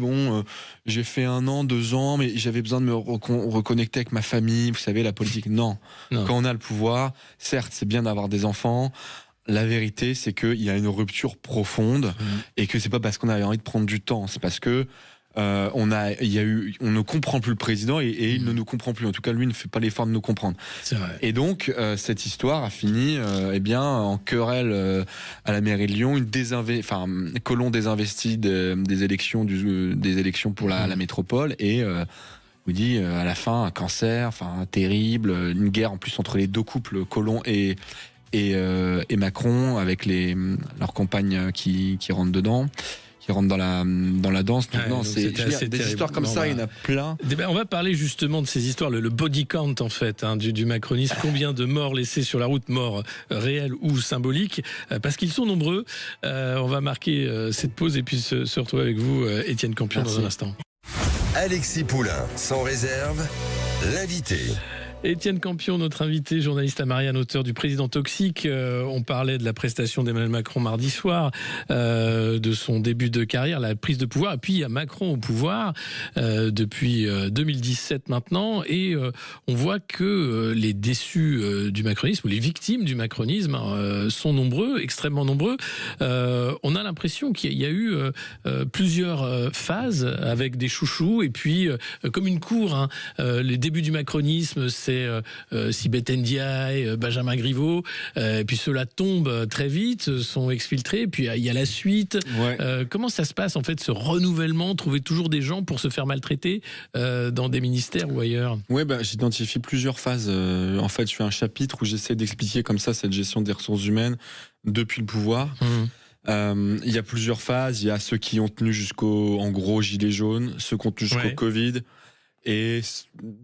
j'ai fait 1 an, 2 ans, mais j'avais besoin de me reconnecter avec ma famille. Vous savez, la politique. Non. Quand on a le pouvoir, certes, c'est bien d'avoir des enfants. La vérité, c'est qu'il y a une rupture profonde et que c'est pas parce qu'on avait envie de prendre du temps, c'est parce que on ne comprend plus le président et il ne nous comprend plus. En tout cas, lui ne fait pas l'effort de nous comprendre. C'est vrai. Et donc, cette histoire a fini en querelle à la mairie de Lyon. Collomb désinvesti des élections pour la métropole et vous dit à la fin un cancer, terrible, une guerre en plus entre les deux couples, Collomb et Macron, avec leurs compagnes qui rentrent dedans. qui rentrent dans la danse. Donc, non, donc c'est c'était assez des terrible. histoires comme ça, il y en a plein. On va parler justement de ces histoires, le body count en fait, du macronisme. Combien de morts laissés sur la route, morts réels ou symboliques, parce qu'ils sont nombreux. On va marquer cette pause et puis se retrouver avec vous, Étienne Campion, dans un instant. Alexis Poulain, sans réserve, l'invité. Étienne Campion, notre invité, journaliste à Marianne, auteur du Président Toxique. On parlait de la prestation d'Emmanuel Macron mardi soir, de son début de carrière, la prise de pouvoir. Et puis il y a Macron au pouvoir depuis 2017 maintenant. Et on voit que les déçus du macronisme, ou les victimes du macronisme, sont nombreux, extrêmement nombreux. On a l'impression qu'il y a eu plusieurs phases avec des chouchous. Et puis, comme une cour, les débuts du macronisme, c'est Sibeth Ndiaye, Benjamin Griveaux, et puis ceux-là tombent très vite, sont exfiltrés, puis il y a la suite. Ouais. Comment ça se passe en fait, ce renouvellement, trouver toujours des gens pour se faire maltraiter dans des ministères ou ailleurs? Oui, j'identifie plusieurs phases. En fait, je fais un chapitre où j'essaie d'expliquer comme ça cette gestion des ressources humaines depuis le pouvoir. Il y a plusieurs phases. Il y a ceux qui ont tenu en gros, gilets jaunes, ceux qui ont tenu jusqu'au Covid, et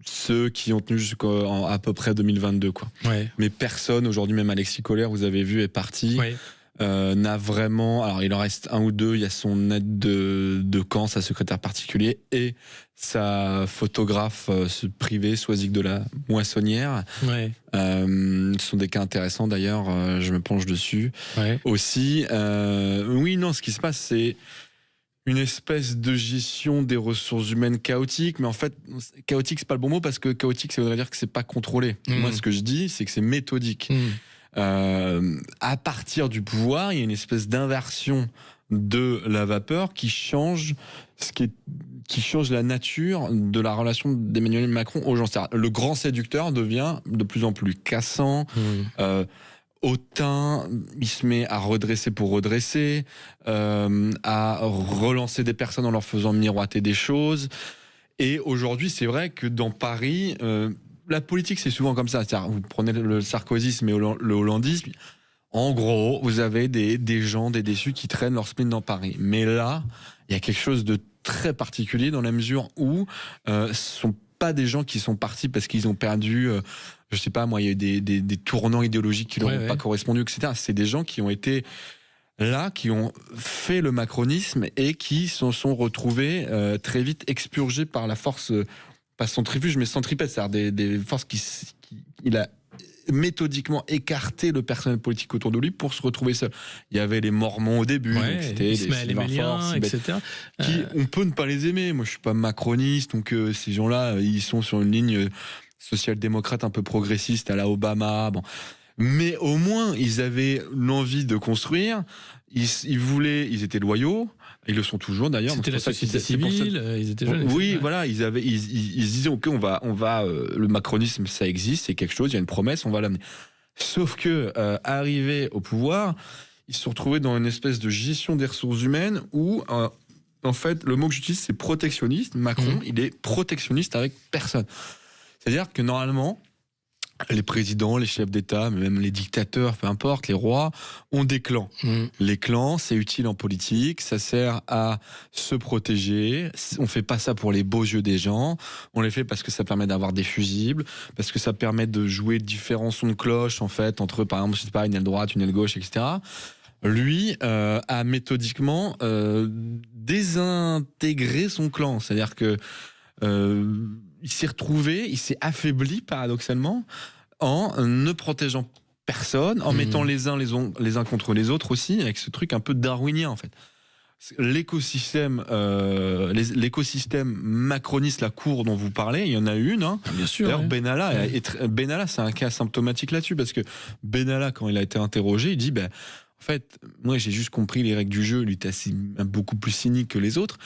ceux qui ont tenu jusqu'à peu près 2022, quoi. Ouais. Mais personne aujourd'hui, même Alexis Kohler, vous avez vu, est parti. Ouais. N'a vraiment. Alors il en reste un ou deux. Il y a son aide de camp, sa secrétaire particulier, et sa photographe privée, Soisic de la Moissonnière. Ouais. Ce sont des cas intéressants d'ailleurs. Je me penche dessus. Ouais. Aussi. Oui, non. Ce qui se passe, c'est une espèce de gestion des ressources humaines chaotique, mais en fait, chaotique, c'est pas le bon mot, parce que chaotique, ça voudrait dire que c'est pas contrôlé. Moi, ce que je dis, c'est que c'est méthodique. À partir du pouvoir, il y a une espèce d'inversion de la vapeur qui change qui change la nature de la relation d'Emmanuel Macron aux gens. C'est-à-dire, le grand séducteur devient de plus en plus cassant, hautain, il se met à redresser pour redresser, à relancer des personnes en leur faisant miroiter des choses. Et aujourd'hui, c'est vrai que dans Paris, la politique, c'est souvent comme ça. C'est-à-dire, vous prenez le sarkozysme et le hollandisme, en gros, vous avez des gens, des déçus qui traînent leur spleen dans Paris. Mais là, il y a quelque chose de très particulier dans la mesure où ce sont pas des gens qui sont partis parce qu'ils ont perdu, je sais pas moi, il y a eu des tournants idéologiques qui leur ont pas correspondu, etc. C'est des gens qui ont été là, qui ont fait le macronisme et qui se sont retrouvés très vite expurgés par la force, pas centrifuge, mais centripète, c'est-à-dire des forces il a méthodiquement écarté le personnel politique autour de lui pour se retrouver seul. Il y avait les Mormons au début, donc c'était Ismaël Emelien, etc. On peut ne pas les aimer. Moi, je suis pas macroniste, donc ces gens-là, ils sont sur une ligne social-démocrate un peu progressiste à la Obama. Bon. Mais au moins, ils avaient l'envie de construire. Ils voulaient, ils étaient loyaux. Ils le sont toujours d'ailleurs. C'était la société civile. Ils étaient jeunes. Oui, voilà. Ils disaient ok, on va. Le macronisme, ça existe, c'est quelque chose. Il y a une promesse, on va l'amener. Sauf que arrivés au pouvoir, ils se sont retrouvés dans une espèce de gestion des ressources humaines où, en fait, le mot que j'utilise, c'est protectionniste. Macron, il est protectionniste avec personne. C'est-à-dire que normalement, les présidents, les chefs d'État, mais même les dictateurs, peu importe, les rois, ont des clans. Les clans, c'est utile en politique, ça sert à se protéger. On fait pas ça pour les beaux yeux des gens, on les fait parce que ça permet d'avoir des fusibles, parce que ça permet de jouer différents sons de cloche, en fait, entre, par exemple, je sais pas, une aile droite, une aile gauche, etc. Lui a méthodiquement désintégré son clan. C'est-à-dire que il s'est retrouvé, il s'est affaibli paradoxalement en ne protégeant personne, en mettant les uns contre les autres aussi, avec ce truc un peu darwinien en fait. L'écosystème macroniste, la cour dont vous parlez, il y en a une. Hein. Bien sûr. D'ailleurs, Benalla, c'est un cas symptomatique là-dessus, parce que Benalla, quand il a été interrogé, il dit en fait, moi j'ai juste compris les règles du jeu. Lui, était beaucoup plus cynique que les autres.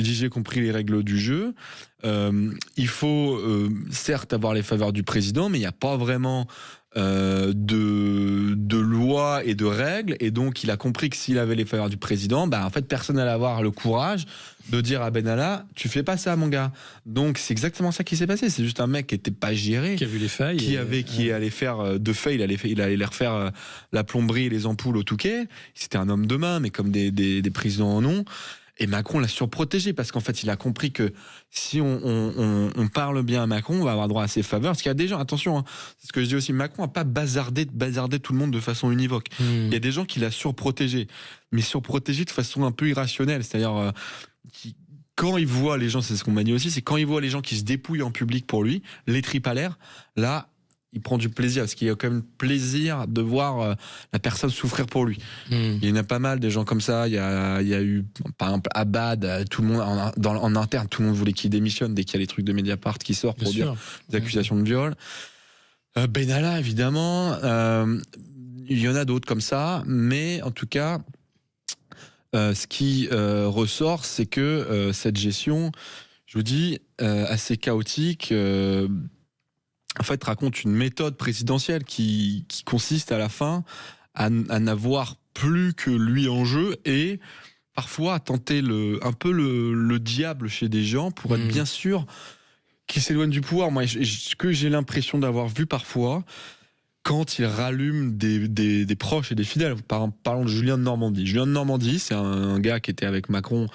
J'ai compris les règles du jeu. Il faut certes avoir les faveurs du président, mais il n'y a pas vraiment de loi loi et de règles, et donc il a compris que s'il avait les faveurs du président, en fait personne n'allait avoir le courage de dire à Benalla, tu fais pas ça mon gars. Donc c'est exactement ça qui s'est passé. C'est juste un mec qui était pas géré, qui a vu les failles, qui allait faire de fait, il allait les refaire la plomberie et les ampoules au Touquet. C'était un homme de main, mais comme des présidents en ont. Et Macron l'a surprotégé parce qu'en fait, il a compris que si on parle bien à Macron, on va avoir droit à ses faveurs. Parce qu'il y a des gens, attention, c'est ce que je dis aussi, Macron n'a pas bazardé tout le monde de façon univoque. Il y a des gens qui l'a surprotégé, mais surprotégé de façon un peu irrationnelle. C'est-à-dire, quand il voit les gens, c'est ce qu'on m'a dit aussi, c'est quand il voit les gens qui se dépouillent en public pour lui, les tripes à l'air, là, il prend du plaisir, parce qu'il y a quand même plaisir de voir la personne souffrir pour lui. Il y en a pas mal des gens comme ça. Il y a eu, par exemple, Abad, tout le monde en interne, tout le monde voulait qu'il démissionne dès qu'il y a les trucs de Mediapart qui sortent pour dire des accusations de viol. Benalla, évidemment. Il y en a d'autres comme ça, mais en tout cas, ce qui ressort, c'est que cette gestion, je vous dis, assez chaotique. En fait, raconte une méthode présidentielle qui consiste à la fin à n'avoir plus que lui en jeu et parfois à tenter un peu le diable chez des gens pour être bien sûr qu'ils s'éloignent du pouvoir. Moi, ce que j'ai l'impression d'avoir vu parfois, quand il rallume des proches et des fidèles, parlons de Julien de Normandie. Julien de Normandie, c'est un gars qui était avec Macron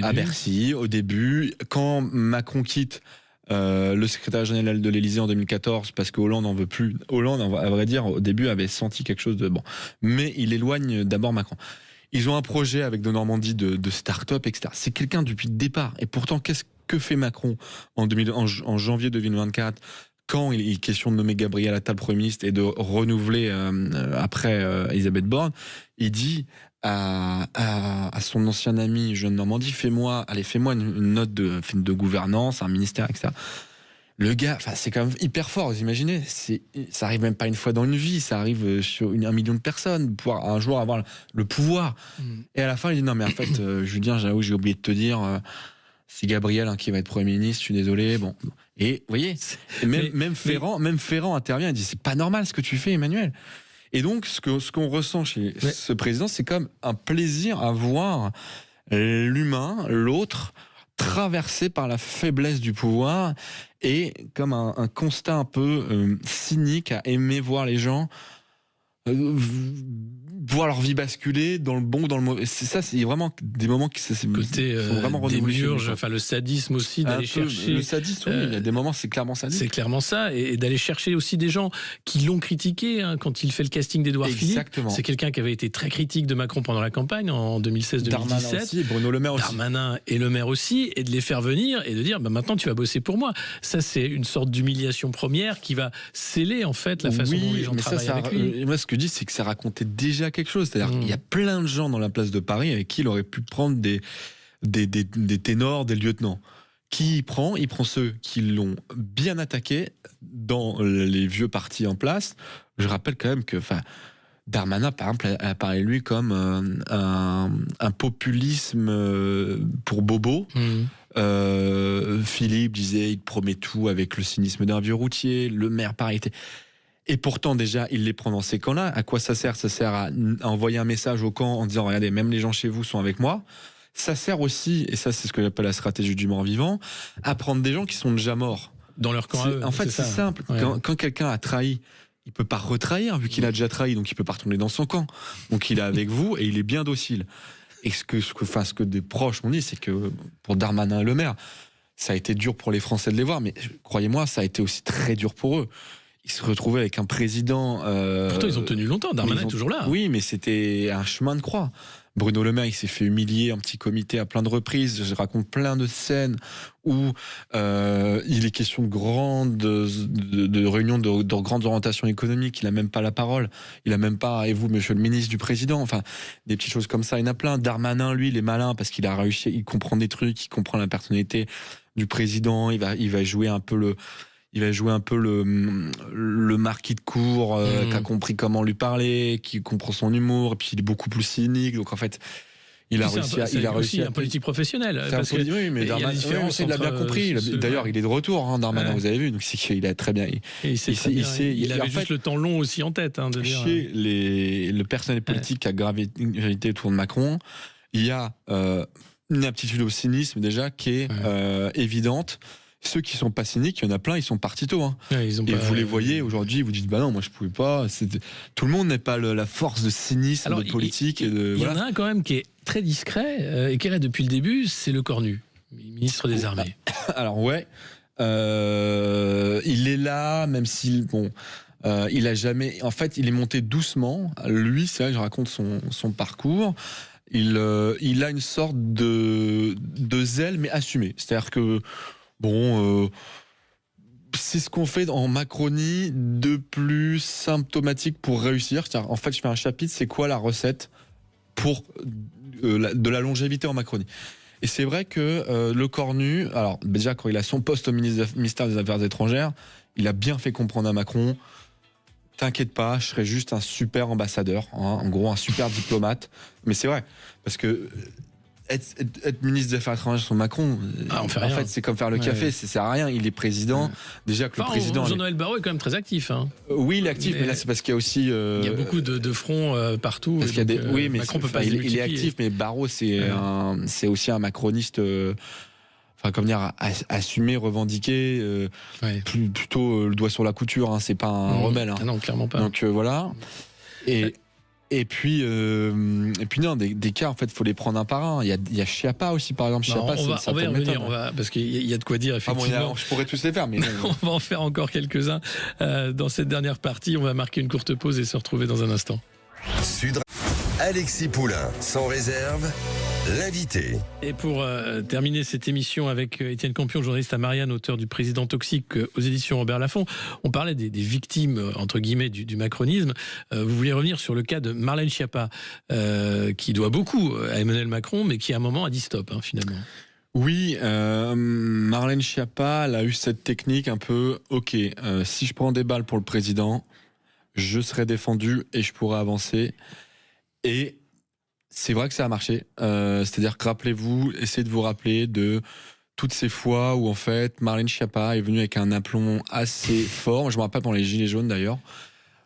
à Bercy au début. Quand Macron quitte le secrétaire général de l'Élysée en 2014 parce que Hollande n'en veut plus. Hollande, à vrai dire, au début avait senti quelque chose de bon. Mais il éloigne d'abord Macron. Ils ont un projet avec de Normandie de start-up, etc. C'est quelqu'un depuis le départ. Et pourtant, qu'est-ce que fait Macron en janvier 2024 quand il est question de nommer Gabriel Attal Premier ministre et de renouveler après Elisabeth Borne? Il dit à son ancien ami Jean de Normandie, fais-moi une note de gouvernance, un ministère, etc. Le gars, c'est quand même hyper fort, vous imaginez, ça arrive même pas une fois dans une vie, ça arrive sur 1 million de personnes, pouvoir un jour avoir le pouvoir. Et à la fin, il dit, non mais en fait, Julien, j'avoue, j'ai oublié de te dire, c'est Gabriel qui va être Premier ministre, je suis désolé, bon. Et vous voyez, même Ferrand intervient, il dit, c'est pas normal ce que tu fais, Emmanuel. Et donc, ce qu'on ressent chez ce président, c'est comme un plaisir à voir l'humain, l'autre, traversé par la faiblesse du pouvoir et comme un constat un peu cynique à aimer voir les gens voir leur vie basculer dans le bon ou dans le mauvais. C'est vraiment des moments qui sont vraiment démiurge, le sadisme aussi d'aller chercher. Le sadisme, oui, il y a des moments, c'est clairement sadique. C'est clairement ça, et d'aller chercher aussi des gens qui l'ont critiqué quand il fait le casting d'Édouard Philippe. C'est quelqu'un qui avait été très critique de Macron pendant la campagne en 2016-2017. Darmanin aussi, Bruno Le Maire aussi. Darmanin et Le Maire aussi, et de les faire venir et de dire maintenant tu vas bosser pour moi. Ça, c'est une sorte d'humiliation première qui va sceller en fait la façon dont les gens travaillent avec lui. Moi, ce que je dis, c'est que ça racontait déjà quelque chose. C'est-à-dire qu'il y a plein de gens dans la place de Paris avec qui il aurait pu prendre des ténors, des lieutenants. Qui il prend ceux qui l'ont bien attaqué dans les vieux partis en place. Je rappelle quand même que Darmanin, par exemple, apparaît lui comme un populisme pour bobo. Philippe disait il promet tout avec le cynisme d'un vieux routier. Le maire, pareil. Et pourtant, déjà, il les prend dans ces camps-là. À quoi ça sert ? Ça sert à envoyer un message au camp en disant « Regardez, même les gens chez vous sont avec moi ». Ça sert aussi, et ça c'est ce que j'appelle la stratégie du mort-vivant, à prendre des gens qui sont déjà morts. Dans leur camp à eux. En fait, c'est simple. Ouais. Quand quelqu'un a trahi, il peut pas retrahir, vu qu'il a déjà trahi, donc il peut pas retourner dans son camp. Donc il est avec vous et il est bien docile. Et ce que des proches m'ont dit, c'est que pour Darmanin et Le Maire, ça a été dur pour les Français de les voir, mais croyez-moi, ça a été aussi très dur pour eux. Ils se retrouvaient avec un président... Pourtant, ils ont tenu longtemps. Darmanin est toujours là. Oui, mais c'était un chemin de croix. Bruno Le Maire, il s'est fait humilier en petit comité à plein de reprises. Je raconte plein de scènes où il est question de réunions de grandes orientations économiques. Il n'a même pas la parole. Il n'a même pas, et vous, monsieur le ministre du président. Enfin, des petites choses comme ça, il y en a plein. Darmanin, lui, il est malin parce qu'il a réussi, il comprend des trucs, il comprend la personnalité du président. Il va jouer un peu le marquis de cour qui a compris comment lui parler, qui comprend son humour, et puis il est beaucoup plus cynique. Donc en fait, Il a réussi un politique professionnel. Parce que, oui, mais Darmanin, il l'a bien compris. D'ailleurs, il est de retour, Darmanin, vous avez vu. Donc, c'est qu'il a très bien. Il avait juste le temps long aussi en tête. De chez le personnel politique qui a gravité autour de Macron, il y a une aptitude au cynisme déjà qui est évidente. Ceux qui sont pas cyniques, il y en a plein, ils sont partis tôt. Vous les voyez aujourd'hui, vous dites non, moi je pouvais pas. Tout le monde n'est pas la force de cynisme de politique. Il y en a un quand même qui est très discret et qui est là depuis le début, c'est Le Cornu, ministre des Armées. Alors il est là, même s'il il a jamais. En fait, il est monté doucement. Lui, c'est vrai, je raconte son parcours. Il a une sorte de zèle, mais assumé. C'est-à-dire que c'est ce qu'on fait en Macronie de plus symptomatique pour réussir. C'est-à-dire, en fait, je fais un chapitre, c'est quoi la recette pour de la longévité en Macronie. Et c'est vrai que Le Cornu, alors déjà quand il a son poste au ministère des Affaires étrangères, il a bien fait comprendre à Macron, t'inquiète pas, je serai juste un super ambassadeur, en gros un super diplomate. Mais c'est vrai, parce que être ministre des Affaires étrangères sur Macron, en fait, c'est comme faire le café, ça sert à rien. Il est président. Déjà que le président. Jean-Noël Barrot est quand même très actif. Oui, il est actif, mais là, c'est parce qu'il y a aussi. Il y a beaucoup de fronts partout. Parce qu'il y a oui, mais Macron peut pas. Il est actif, mais Barrot, c'est aussi un macroniste. Comment dire, assumer, revendiquer, plutôt le doigt sur la couture. C'est pas un rebelle. Non, clairement pas. Donc voilà. Et puis non, des cas, en fait, il faut les prendre un par un. Il y a Schiappa aussi, par exemple. Schiappa, on va y revenir, parce qu'il y a de quoi dire, effectivement. Je pourrais tous les faire, mais... on va en faire encore quelques-uns dans cette dernière partie. On va marquer une courte pause et se retrouver dans un instant. Alexis Poulain, sans réserve, l'invité. Et pour terminer cette émission avec Étienne Campion, journaliste à Marianne, auteur du Président toxique aux éditions Robert Laffont, on parlait des victimes, entre guillemets, du macronisme. Vous voulez revenir sur le cas de Marlène Schiappa, qui doit beaucoup à Emmanuel Macron, mais qui à un moment a dit stop, finalement. Oui, Marlène Schiappa, elle a eu cette technique un peu, si je prends des balles pour le président, je serai défendu et je pourrai avancer. Et c'est vrai que ça a marché. C'est-à-dire que rappelez-vous, essayez de vous rappeler de toutes ces fois où en fait Marlène Schiappa est venue avec un aplomb assez fort. Je me rappelle pendant les Gilets jaunes d'ailleurs.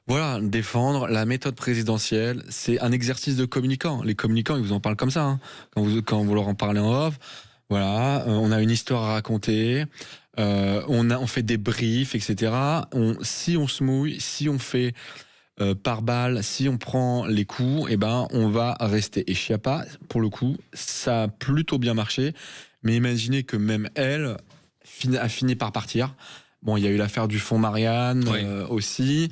Voilà, défendre la méthode présidentielle, c'est un exercice de communicant. Les communicants, ils vous en parlent comme ça, quand vous leur en parlez en off. Voilà, on a une histoire à raconter. On fait des briefs, etc. Si on se mouille, si on fait par balle, si on prend les coups, on va rester. Et Schiappa, pour le coup, ça a plutôt bien marché. Mais imaginez que même elle a fini par partir. Bon, il y a eu l'affaire du fonds Marianne aussi.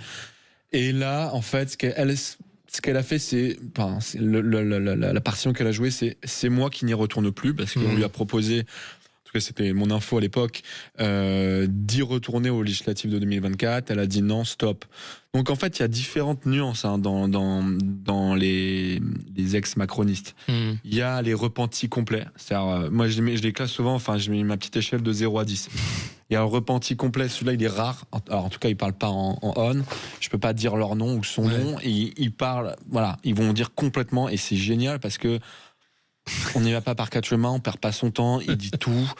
Et là, en fait, ce qu'elle a fait, la partition qu'elle a jouée, c'est moi qui n'y retourne plus, parce qu'on lui a proposé, en tout cas c'était mon info à l'époque, d'y retourner aux législatives de 2024. Elle a dit non, stop. Donc en fait, il y a différentes nuances dans les ex-macronistes. Il y a les repentis complets. C'est-à-dire, moi je les classe souvent, je mets ma petite échelle de 0 à 10. Il y a un repenti complet, celui-là il est rare. Alors en tout cas, ils parlent pas en on. Je peux pas dire leur nom ou son nom. Et ils parlent, ils vont dire complètement, et c'est génial parce que on n'y va pas par quatre chemins, on perd pas son temps, il dit tout.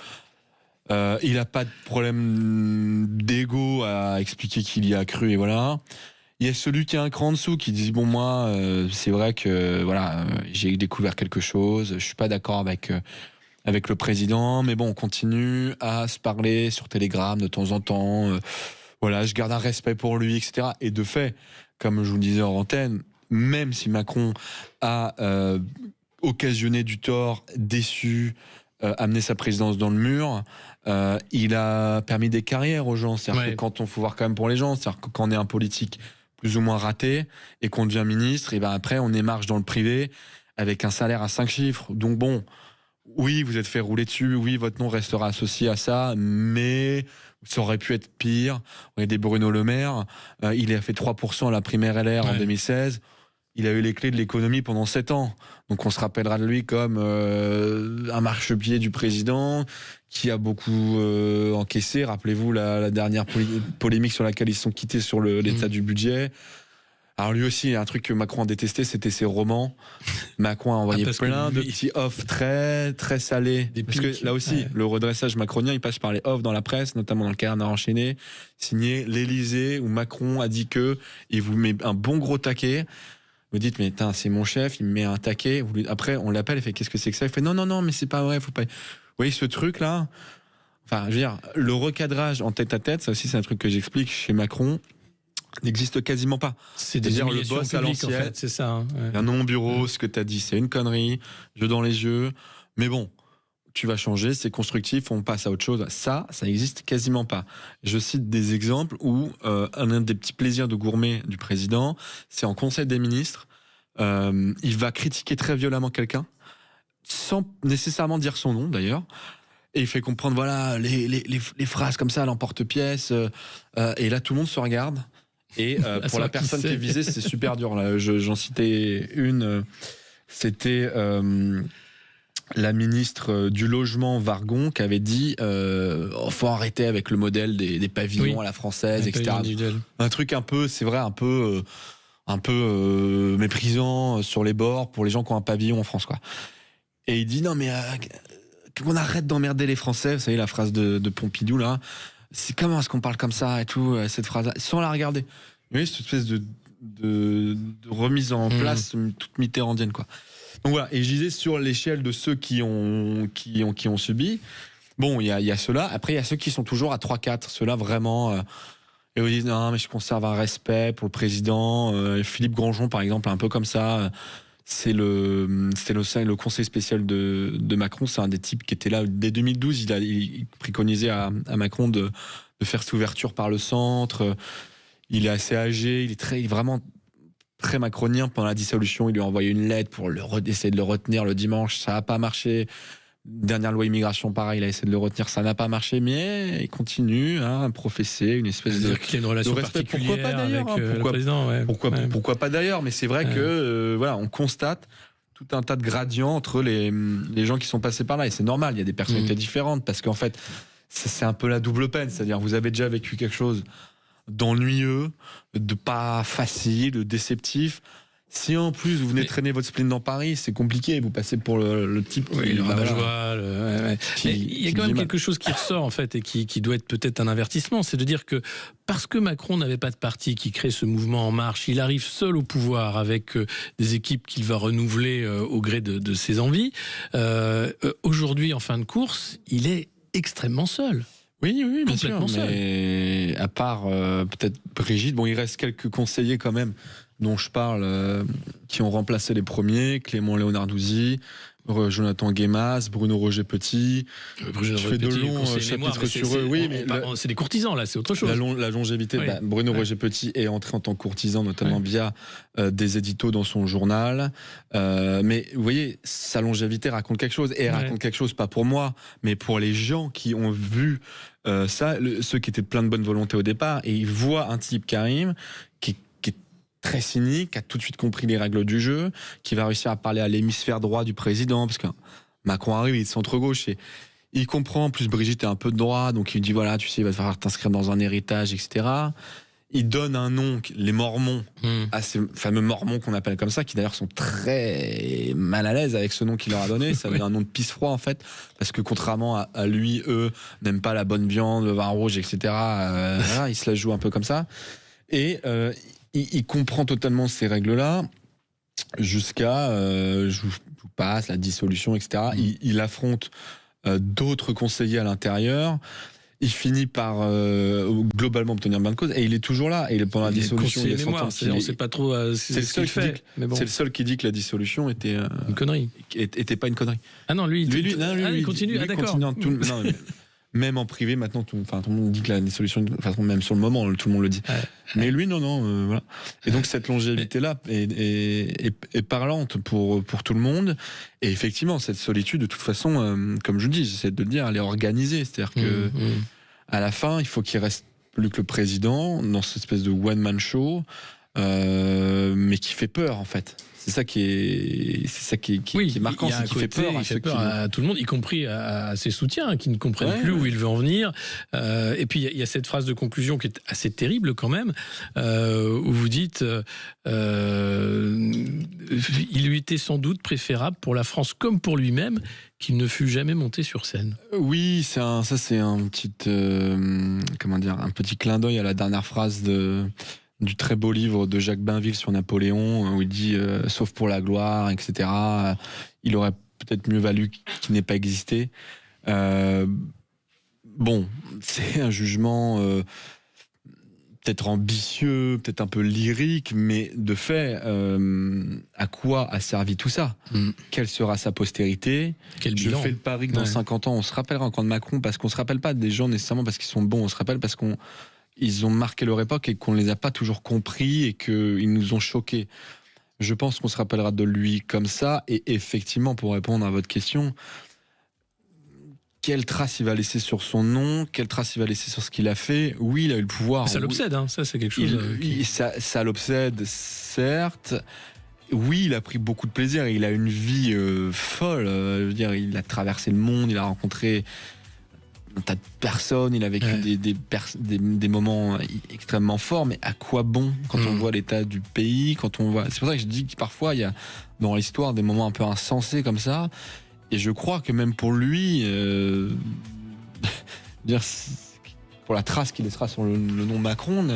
Il n'a pas de problème d'ego à expliquer qu'il y a cru, et voilà. Il y a celui qui a un cran en dessous qui dit moi c'est vrai que j'ai découvert quelque chose, je suis pas d'accord avec le président, mais bon, on continue à se parler sur Telegram de temps en temps. Je garde un respect pour lui, etc. Et de fait, comme je vous le disais en antenne, même si Macron a occasionné du tort, déçu, amené sa présidence dans le mur, il a permis des carrières aux gens. C'est-à-dire que quand on faut voir quand même pour les gens, c'est-à-dire que quand on est un politique plus ou moins raté et qu'on devient ministre, et après on émarge dans le privé avec un salaire à 5 chiffres. Donc bon, oui, vous êtes fait rouler dessus, oui, votre nom restera associé à ça, mais ça aurait pu être pire. Regardez Bruno Le Maire, il a fait 3% à la primaire LR en 2016. Il a eu les clés de l'économie pendant 7 ans. Donc on se rappellera de lui comme un marchepied du président qui a beaucoup encaissé. Rappelez-vous la dernière polémique sur laquelle ils se sont quittés sur l'état du budget. Alors lui aussi, un truc que Macron a détesté, c'était ses romans. Macron a envoyé plein de petits offs très très salés. Parce que là aussi, le redressage macronien, il passe par les offs dans la presse, notamment dans le Canard enchaîné, signé l'Élysée, où Macron a dit que il vous met un bon gros taquet. Vous dites, mais c'est mon chef, il me met un taquet. Après, on l'appelle, il fait, qu'est-ce que c'est que ça? Il fait, non, mais c'est pas vrai, faut pas. Vous voyez ce truc-là? Enfin, je veux dire, le recadrage en tête-à-tête, ça aussi, c'est un truc que j'explique chez Macron, n'existe quasiment pas. C'est-à-dire le boss à l'ancienne, en fait, c'est ça. Hein, ouais. Dans mon bureau, ce que tu as dit, c'est une connerie, jeu dans les yeux. Mais bon, tu vas changer, c'est constructif, on passe à autre chose. Ça n'existe quasiment pas. Je cite des exemples où un des petits plaisirs de gourmet du président, c'est en Conseil des ministres, il va critiquer très violemment quelqu'un, sans nécessairement dire son nom d'ailleurs. Et il fait comprendre, voilà, les phrases comme ça à l'emporte-pièce. Et là, tout le monde se regarde. Et pour la personne qui est visée, c'est super dur. Là, j'en citais une. C'était la ministre du Logement, Vargon, qui avait dit faut arrêter avec le modèle des pavillons à la française, etc. Un truc un peu, c'est vrai, un peu méprisant sur les bords pour les gens qui ont un pavillon en France, quoi. Et il dit non, mais qu'on arrête d'emmerder les Français. Vous savez, la phrase de Pompidou, là. C'est comment est-ce qu'on parle comme ça et tout, cette phrase-là, sans la regarder. Vous voyez, cette espèce de remise en place toute mitterrandienne, quoi. Donc voilà, et je disais sur l'échelle de ceux qui ont subi, bon, il y a ceux-là, après il y a ceux qui sont toujours à 3-4, ceux-là vraiment, et vous dites non, mais je conserve un respect pour le président, Philippe Grandjean par exemple, un peu comme ça, c'est le conseil spécial de Macron, c'est un des types qui était là dès 2012, il préconisait à Macron de faire cette ouverture par le centre, il est assez âgé, il est vraiment très macronien. Pendant la dissolution, il lui a envoyé une lettre pour essayer de le retenir le dimanche, ça n'a pas marché. Dernière loi immigration, pareil, il a essayé de le retenir, ça n'a pas marché, mais il continue à professer une espèce de relation respect. Pourquoi pas d'ailleurs, avec le président, pourquoi pas d'ailleurs, mais c'est vrai que voilà, on constate tout un tas de gradients entre les gens qui sont passés par là, et c'est normal, il y a des personnalités différentes, parce qu'en fait, c'est un peu la double peine, c'est-à-dire vous avez déjà vécu quelque chose d'ennuyeux, de pas facile, de déceptif. Si en plus vous venez traîner votre spleen dans Paris, c'est compliqué. Vous passez pour le type qui, le rabat-joie. Il y a quand même quelque chose qui ressort en fait et qui doit être peut-être un avertissement, c'est de dire que parce que Macron n'avait pas de parti qui crée ce mouvement En Marche, il arrive seul au pouvoir avec des équipes qu'il va renouveler au gré de ses envies. Aujourd'hui, en fin de course, il est extrêmement seul. Oui, bien sûr. Mais à part peut-être Brigitte, bon, il reste quelques conseillers quand même dont je parle, qui ont remplacé les premiers, Clément Léonardouzi, Jonathan Guémas, Bruno Roger Petit. Je fais de longs chapitres sur eux. Oui, mais c'est des courtisans, là, c'est autre chose. La longévité, Bruno Roger Petit est entré en tant que courtisan, notamment via des éditos dans son journal. Mais vous voyez, sa longévité raconte quelque chose. Et elle raconte quelque chose, pas pour moi, mais pour les gens qui ont vu ça, ceux qui étaient plein de bonne volonté au départ, et ils voient un type, Karim, qui est très cynique, qui a tout de suite compris les règles du jeu, qui va réussir à parler à l'hémisphère droit du président, parce que Macron arrive, il est centre-gauche, et il comprend, en plus Brigitte est un peu de droite, donc il dit voilà, tu sais, il va falloir t'inscrire dans un héritage, etc. Il donne un nom, les Mormons, à ces fameux Mormons qu'on appelle comme ça, qui d'ailleurs sont très mal à l'aise avec ce nom qu'il leur a donné. Ça veut dire un nom de pisse-froid, en fait, parce que contrairement à lui, eux n'aiment pas la bonne viande, le vin rouge, etc. Voilà, ils se la jouent un peu comme ça. Et il comprend totalement ces règles-là jusqu'à, je vous passe, la dissolution, etc. Il affronte d'autres conseillers à l'intérieur. Il finit par globalement obtenir bien de cause, et il est toujours là. Et pendant la dissolution, il on ne sait pas trop ce qu'il fait. C'est le seul qui dit que la dissolution était une connerie. Était pas une connerie. Ah non, lui, il continue. D'accord. Même en privé, maintenant, tout le monde dit que la dissolution, de toute façon, même sur le moment, tout le monde le dit. Mais lui, non, voilà. Et donc, cette longévité-là est parlante pour tout le monde. Et effectivement, cette solitude, de toute façon, comme je dis, j'essaie de le dire, elle est organisée. C'est-à-dire que à la fin, il faut qu'il reste plus que le président dans cette espèce de one-man show, mais qui fait peur en fait. C'est ça qui est marquant, c'est qu'il fait peur. Il fait peur à tout le monde, y compris à ses soutiens qui ne comprennent plus où il veut en venir. Et puis il y a cette phrase de conclusion qui est assez terrible quand même, où vous dites il lui était sans doute préférable pour la France comme pour lui-même qu'il ne fût jamais monté sur scène. Oui, c'est un petit un petit clin d'œil à la dernière phrase du très beau livre de Jacques Bainville sur Napoléon, où il dit sauf pour la gloire, etc. Il aurait peut-être mieux valu qu'il n'ait pas existé. Bon, c'est un jugement peut-être ambitieux, peut-être un peu lyrique, mais de fait, à quoi a servi tout ça ? Quelle sera sa postérité ? Je fais le pari que dans 50 ans, on se rappellera encore de Macron, parce qu'on se rappelle pas des gens nécessairement parce qu'ils sont bons, on se rappelle parce qu'ils ont marqué leur époque et qu'on ne les a pas toujours compris et qu'ils nous ont choqués. Je pense qu'on se rappellera de lui comme ça. Et effectivement, pour répondre à votre question, quelle trace il va laisser sur son nom, quelle trace il va laisser sur ce qu'il a fait. Oui, il a eu le pouvoir. Ça l'obsède, hein. Ça c'est quelque chose. Ça l'obsède, certes. Oui, il a pris beaucoup de plaisir. Il a une vie folle. Je veux dire, il a traversé le monde, il a rencontré un tas de personnes, il a vécu des moments extrêmement forts, mais à quoi bon quand on voit l'état du pays, quand on voit... C'est pour ça que je dis que parfois il y a dans l'histoire des moments un peu insensés comme ça, et je crois que même pour lui, pour la trace qu'il laissera sur le nom Macron,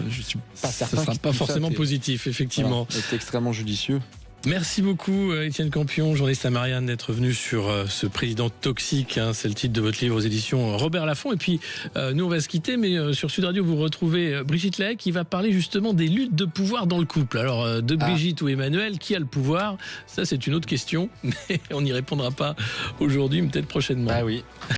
je suis pas certain. Ce sera pas forcément positif, effectivement. Voilà, c'est extrêmement judicieux. Merci beaucoup Étienne Campion, journaliste à Marianne, d'être venu sur ce président toxique, hein, c'est le titre de votre livre aux éditions Robert Laffont. Et puis nous on va se quitter, mais sur Sud Radio vous retrouvez Brigitte Lahaie qui va parler justement des luttes de pouvoir dans le couple. Alors de Brigitte ou Emmanuel, qui a le pouvoir ? Ça c'est une autre question, mais on n'y répondra pas aujourd'hui, mais peut-être prochainement. Ah oui.